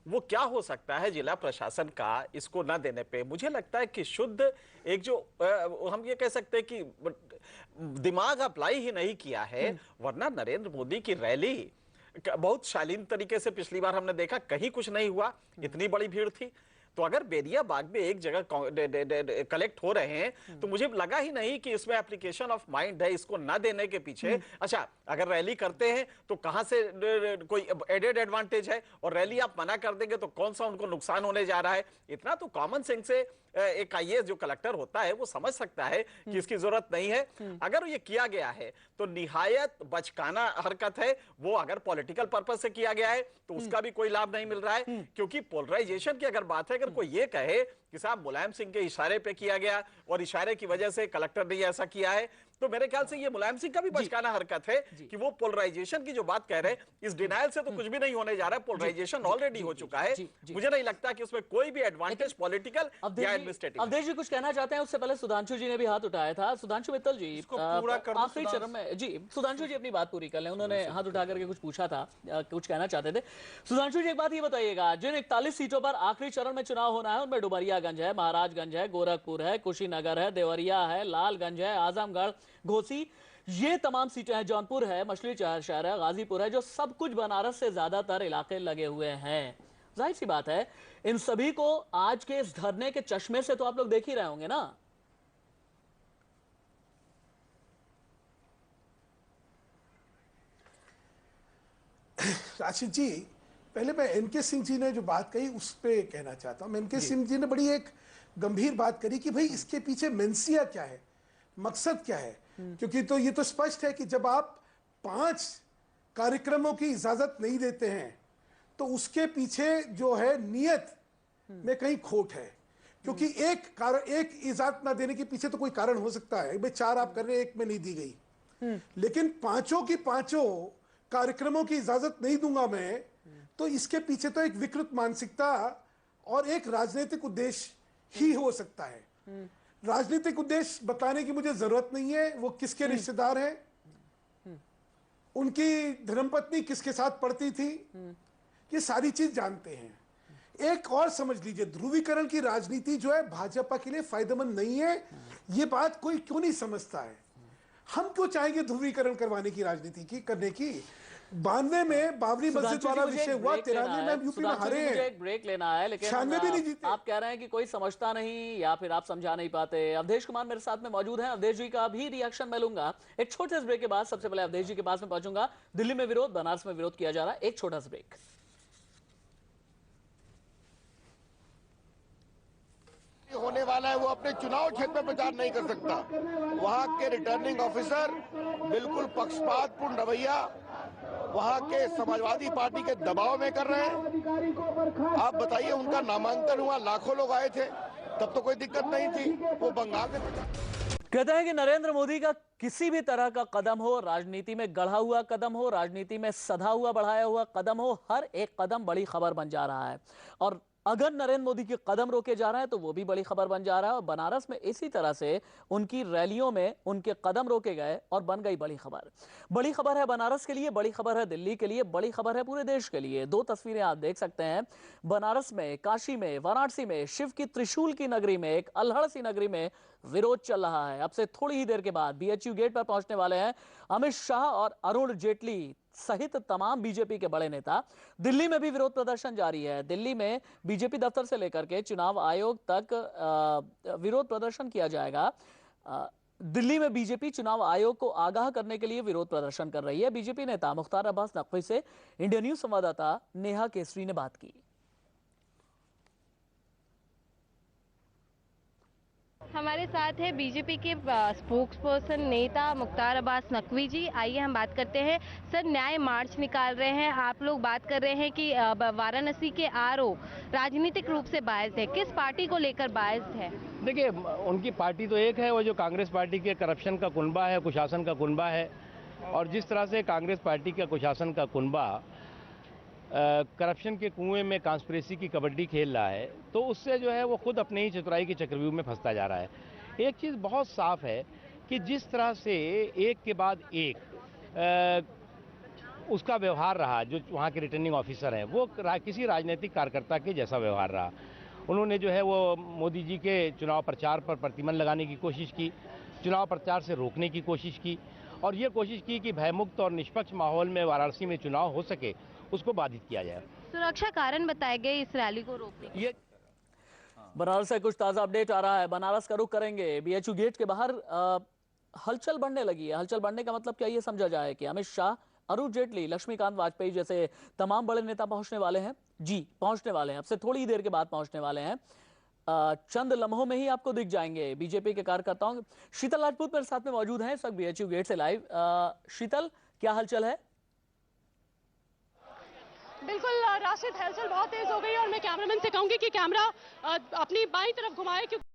वो क्या हो सकता है जिला प्रशासन का इसको न देने पे, मुझे लगता है कि शुद्ध एक जो हम ये कह सकते हैं कि दिमाग अप्लाई ही नहीं किया है। वरना नरेंद्र मोदी की रैली बहुत शालीन तरीके से पिछली बार हमने देखा, कहीं कुछ नहीं हुआ, इतनी बड़ी भीड़ थी। तो अगर बेरिया बाग में एक जगह कलेक्ट हो रहे हैं तो मुझे लगा ही नहीं कि इसमें एप्लीकेशन ऑफ माइंड है इसको ना देने के पीछे। अच्छा, अगर रैली करते हैं तो कहां से कोई एडेड एडवांटेज है, और रैली आप मना कर देंगे तो कौन सा उनको नुकसान होने जा रहा है। इतना तो कॉमन सेंस से एक आईएएस जो कलेक्टर होता है वो समझ सकता है कि इसकी जरूरत नहीं है। अगर ये किया गया है तो निहायत बचकाना हरकत है। वो अगर पॉलिटिकल पर्पस से किया गया है तो उसका भी कोई लाभ नहीं मिल रहा है, क्योंकि पोलराइजेशन की अगर बात है, अगर कोई ये कहे कि साहब मुलायम सिंह के इशारे पे किया गया और इशारे की वजह से कलेक्टर ने ऐसा किया है, तो मेरे ख्याल से ये मुलायम सिंह का भी बचकाना हरकत है कि वो पोलराइजेशन की जो बात कह रहे हैं, इस डिनायल से तो कुछ भी नहीं होने जा रहा है। पोलराइजेशन ऑलरेडी हो चुका है। मुझे नहीं लगता कि उसमें कोई भी एडवांटेज पॉलिटिकल या एडमिनिस्ट्रेटिव। अवधेश जी कुछ कहना चाहते हैं, उससे पहले सुधांशु जी ने भी हाथ उठाया था। सुधांशु मित्तल जी, आखिरी चरण में जी सुधांशु जी अपनी बात पूरी कर लें। उन्होंने हाथ उठा करके कुछ पूछा था, कुछ कहना चाहते थे। सुधांशु जी एक बात ये बताइएगा, जिन 41 सीटों पर आखिरी चरण में चुनाव होना है उनमें डुमरियागंज है, महाराजगंज है, गोरखपुर है, कुशीनगर है, देवरिया है, लालगंज है, आजमगढ़, घोसी, ये तमाम सीटें हैं, जौनपुर है, मछली शहर है, गाजीपुर है, जो सब कुछ बनारस से ज्यादातर इलाके लगे हुए हैं। जाहिर सी बात है इन सभी को आज के इस धरने के चश्मे से तो आप लोग देख ही रहे होंगे ना। राशिद जी, पहले मैं एनके सिंह जी ने जो बात कही उस पे कहना चाहता हूं। एनके सिंह जी ने बड़ी एक गंभीर बात करी कि भाई इसके पीछे मेंसिया क्या है, मकसद क्या है। क्योंकि तो ये तो स्पष्ट है कि जब आप 5 कार्यक्रमों की इजाजत नहीं देते हैं तो उसके पीछे जो है नियत में कहीं खोट है। क्योंकि एक इजाजत ना देने के पीछे तो कोई कारण हो सकता है, भाई 4 आप कर रहे हैं, 1 में नहीं दी गई, लेकिन 5 की 5 कार्यक्रमों की इजाजत नहीं दूंगा मैं, तो इसके पीछे तो एक विकृत मानसिकता और एक राजनीतिक उद्देश्य ही हो सकता है। राजनीतिक उद्देश्य बताने की मुझे जरूरत नहीं है, वो किसके रिश्तेदार हैं, उनकी धर्मपत्नी किसके साथ पढ़ती थी, ये सारी चीज जानते हैं। एक और समझ लीजिए, ध्रुवीकरण की राजनीति जो है भाजपा के लिए फायदेमंद नहीं है। ये बात कोई क्यों नहीं समझता है। हम क्यों चाहेंगे ध्रुवीकरण करवाने की राजनीति की करने की। 92 में बाबरी मस्जिद वाला विषय हुआ, 93 में यूपी में हारे हैं। मुझे एक ब्रेक लेना है, लेकिन 96 भी नहीं जीते। आप कह रहे हैं कि कोई समझता नहीं या फिर आप समझा नहीं पाते। अवधेश कुमार मेरे साथ में मौजूद हैं, अवधेश जी का भी रिएक्शन मैं लूंगा। एक छोटे से ब्रेक के बाद सबसे पहले अवधेश जी के पास में पहुंचूंगा। दिल्ली में विरोध, बनारस में विरोध किया जा रहा है, एक छोटा सा ब्रेक। होने वाला है वो अपने चुनाव क्षेत्र में प्रचार नहीं कर सकता। वहां के रिटर्निंग ऑफिसर बिल्कुल पक्षपातपूर्ण रवैया वहां के समाजवादी पार्टी के दबाव में कर रहे हैं। आप बताइए, उनका नामांकन हुआ, लाखों लोग आए थे, तब तो कोई दिक्कत नहीं थी। वो बंगाल में कहते हैं कि नरेंद्र मोदी का किसी भी तरह का कदम हो, राजनीति में गढ़ा हुआ कदम हो, राजनीति में सधा हुआ बढ़ाया हुआ कदम हो, हर एक कदम बड़ी खबर बन जा रहा है। और अगर नरेंद्र मोदी के कदम रोके जा रहे हैं तो वो भी बड़ी खबर बन जा रहा है। और बनारस में इसी तरह से उनकी रैलियों में उनके कदम रोके गए और बन गई बड़ी खबर। बड़ी खबर है बनारस के लिए, बड़ी खबर है दिल्ली के लिए, बड़ी खबर है पूरे देश के लिए। 2 तस्वीरें आप देख सकते हैं। बनारस में, काशी में, वाराणसी में, शिव की त्रिशूल की नगरी में, एक अल्हड़ सी नगरी में विरोध चल रहा है। अब से थोड़ी ही देर के बाद बीएचयू गेट पर पहुंचने वाले हैं अमित शाह और अरुण जेटली सहित तमाम बीजेपी के बड़े नेता। दिल्ली में भी विरोध प्रदर्शन जारी है। दिल्ली में बीजेपी दफ्तर से लेकर के चुनाव आयोग तक विरोध प्रदर्शन किया जाएगा। दिल्ली में बीजेपी चुनाव आयोग को आगाह करने के लिए विरोध प्रदर्शन कर रही है। बीजेपी नेता मुख्तार अब्बास नकवी से इंडिया न्यूज संवाददाता नेहा केसरी ने बात की। हमारे साथ है बीजेपी के स्पोक्स पर्सन नेता मुख्तार अब्बास नकवी जी। आइए हम बात करते हैं। सर, न्याय मार्च निकाल रहे हैं, आप लोग बात कर रहे हैं कि वाराणसी के आरओ राजनीतिक रूप से बायस्ड है, किस पार्टी को लेकर बायस्ड है? देखिए, उनकी पार्टी तो एक है, वो जो कांग्रेस पार्टी के करप्शन का कुनबा है, कुशासन का कुनबा है। और जिस तरह से कांग्रेस पार्टी का कुशासन का कुनबा करप्शन के कुएं में कॉन्स्पिरेसी की कबड्डी खेल रहा है, तो उससे जो है वो खुद अपने ही चतुराई के चक्रव्यूह में फंसता जा रहा है। एक चीज़ बहुत साफ है कि जिस तरह से एक के बाद एक उसका व्यवहार रहा, जो वहाँ के रिटर्निंग ऑफिसर हैं, वो किसी राजनीतिक कार्यकर्ता के जैसा व्यवहार रहा। उन्होंने जो है वो मोदी जी के चुनाव प्रचार पर प्रतिबंध लगाने की कोशिश की, चुनाव प्रचार से रोकने की कोशिश की, और ये कोशिश की कि भयमुक्त और निष्पक्ष माहौल में वाराणसी में चुनाव हो सके, उसको बाधित किया जाए। सुरक्षा कारण बताए गए इस रैली को रोकने के। बनारस से कुछ ताजा अपडेट आ रहा है। बनारस का रुख करेंगे। बीएचयू गेट के बाहर हलचल बढ़ने लगी है। हलचल बढ़ने का मतलब क्या ये समझा जाए कि अमित शाह, अरुण जेटली, लक्ष्मीकांत वाजपेयी जैसे तमाम बड़े नेता पहुंचने वाले हैं। जी, पहुंचने वाले हैं, अब से थोड़ी देर के बाद पहुंचने वाले हैं। चंद लम्हों में ही आपको दिख जाएंगे बीजेपी के कार्यकर्ताओं। शीतल राजपूत मेरे साथ में मौजूद हैं इस वक्त बीएचयू गेट से लाइव। शीतल, क्या हलचल है? बिल्कुल राशिद, हलचल बहुत तेज हो गई और मैं कैमरामैन से कहूंगी कि कैमरा अपनी बाईं तरफ घुमाए क्योंकि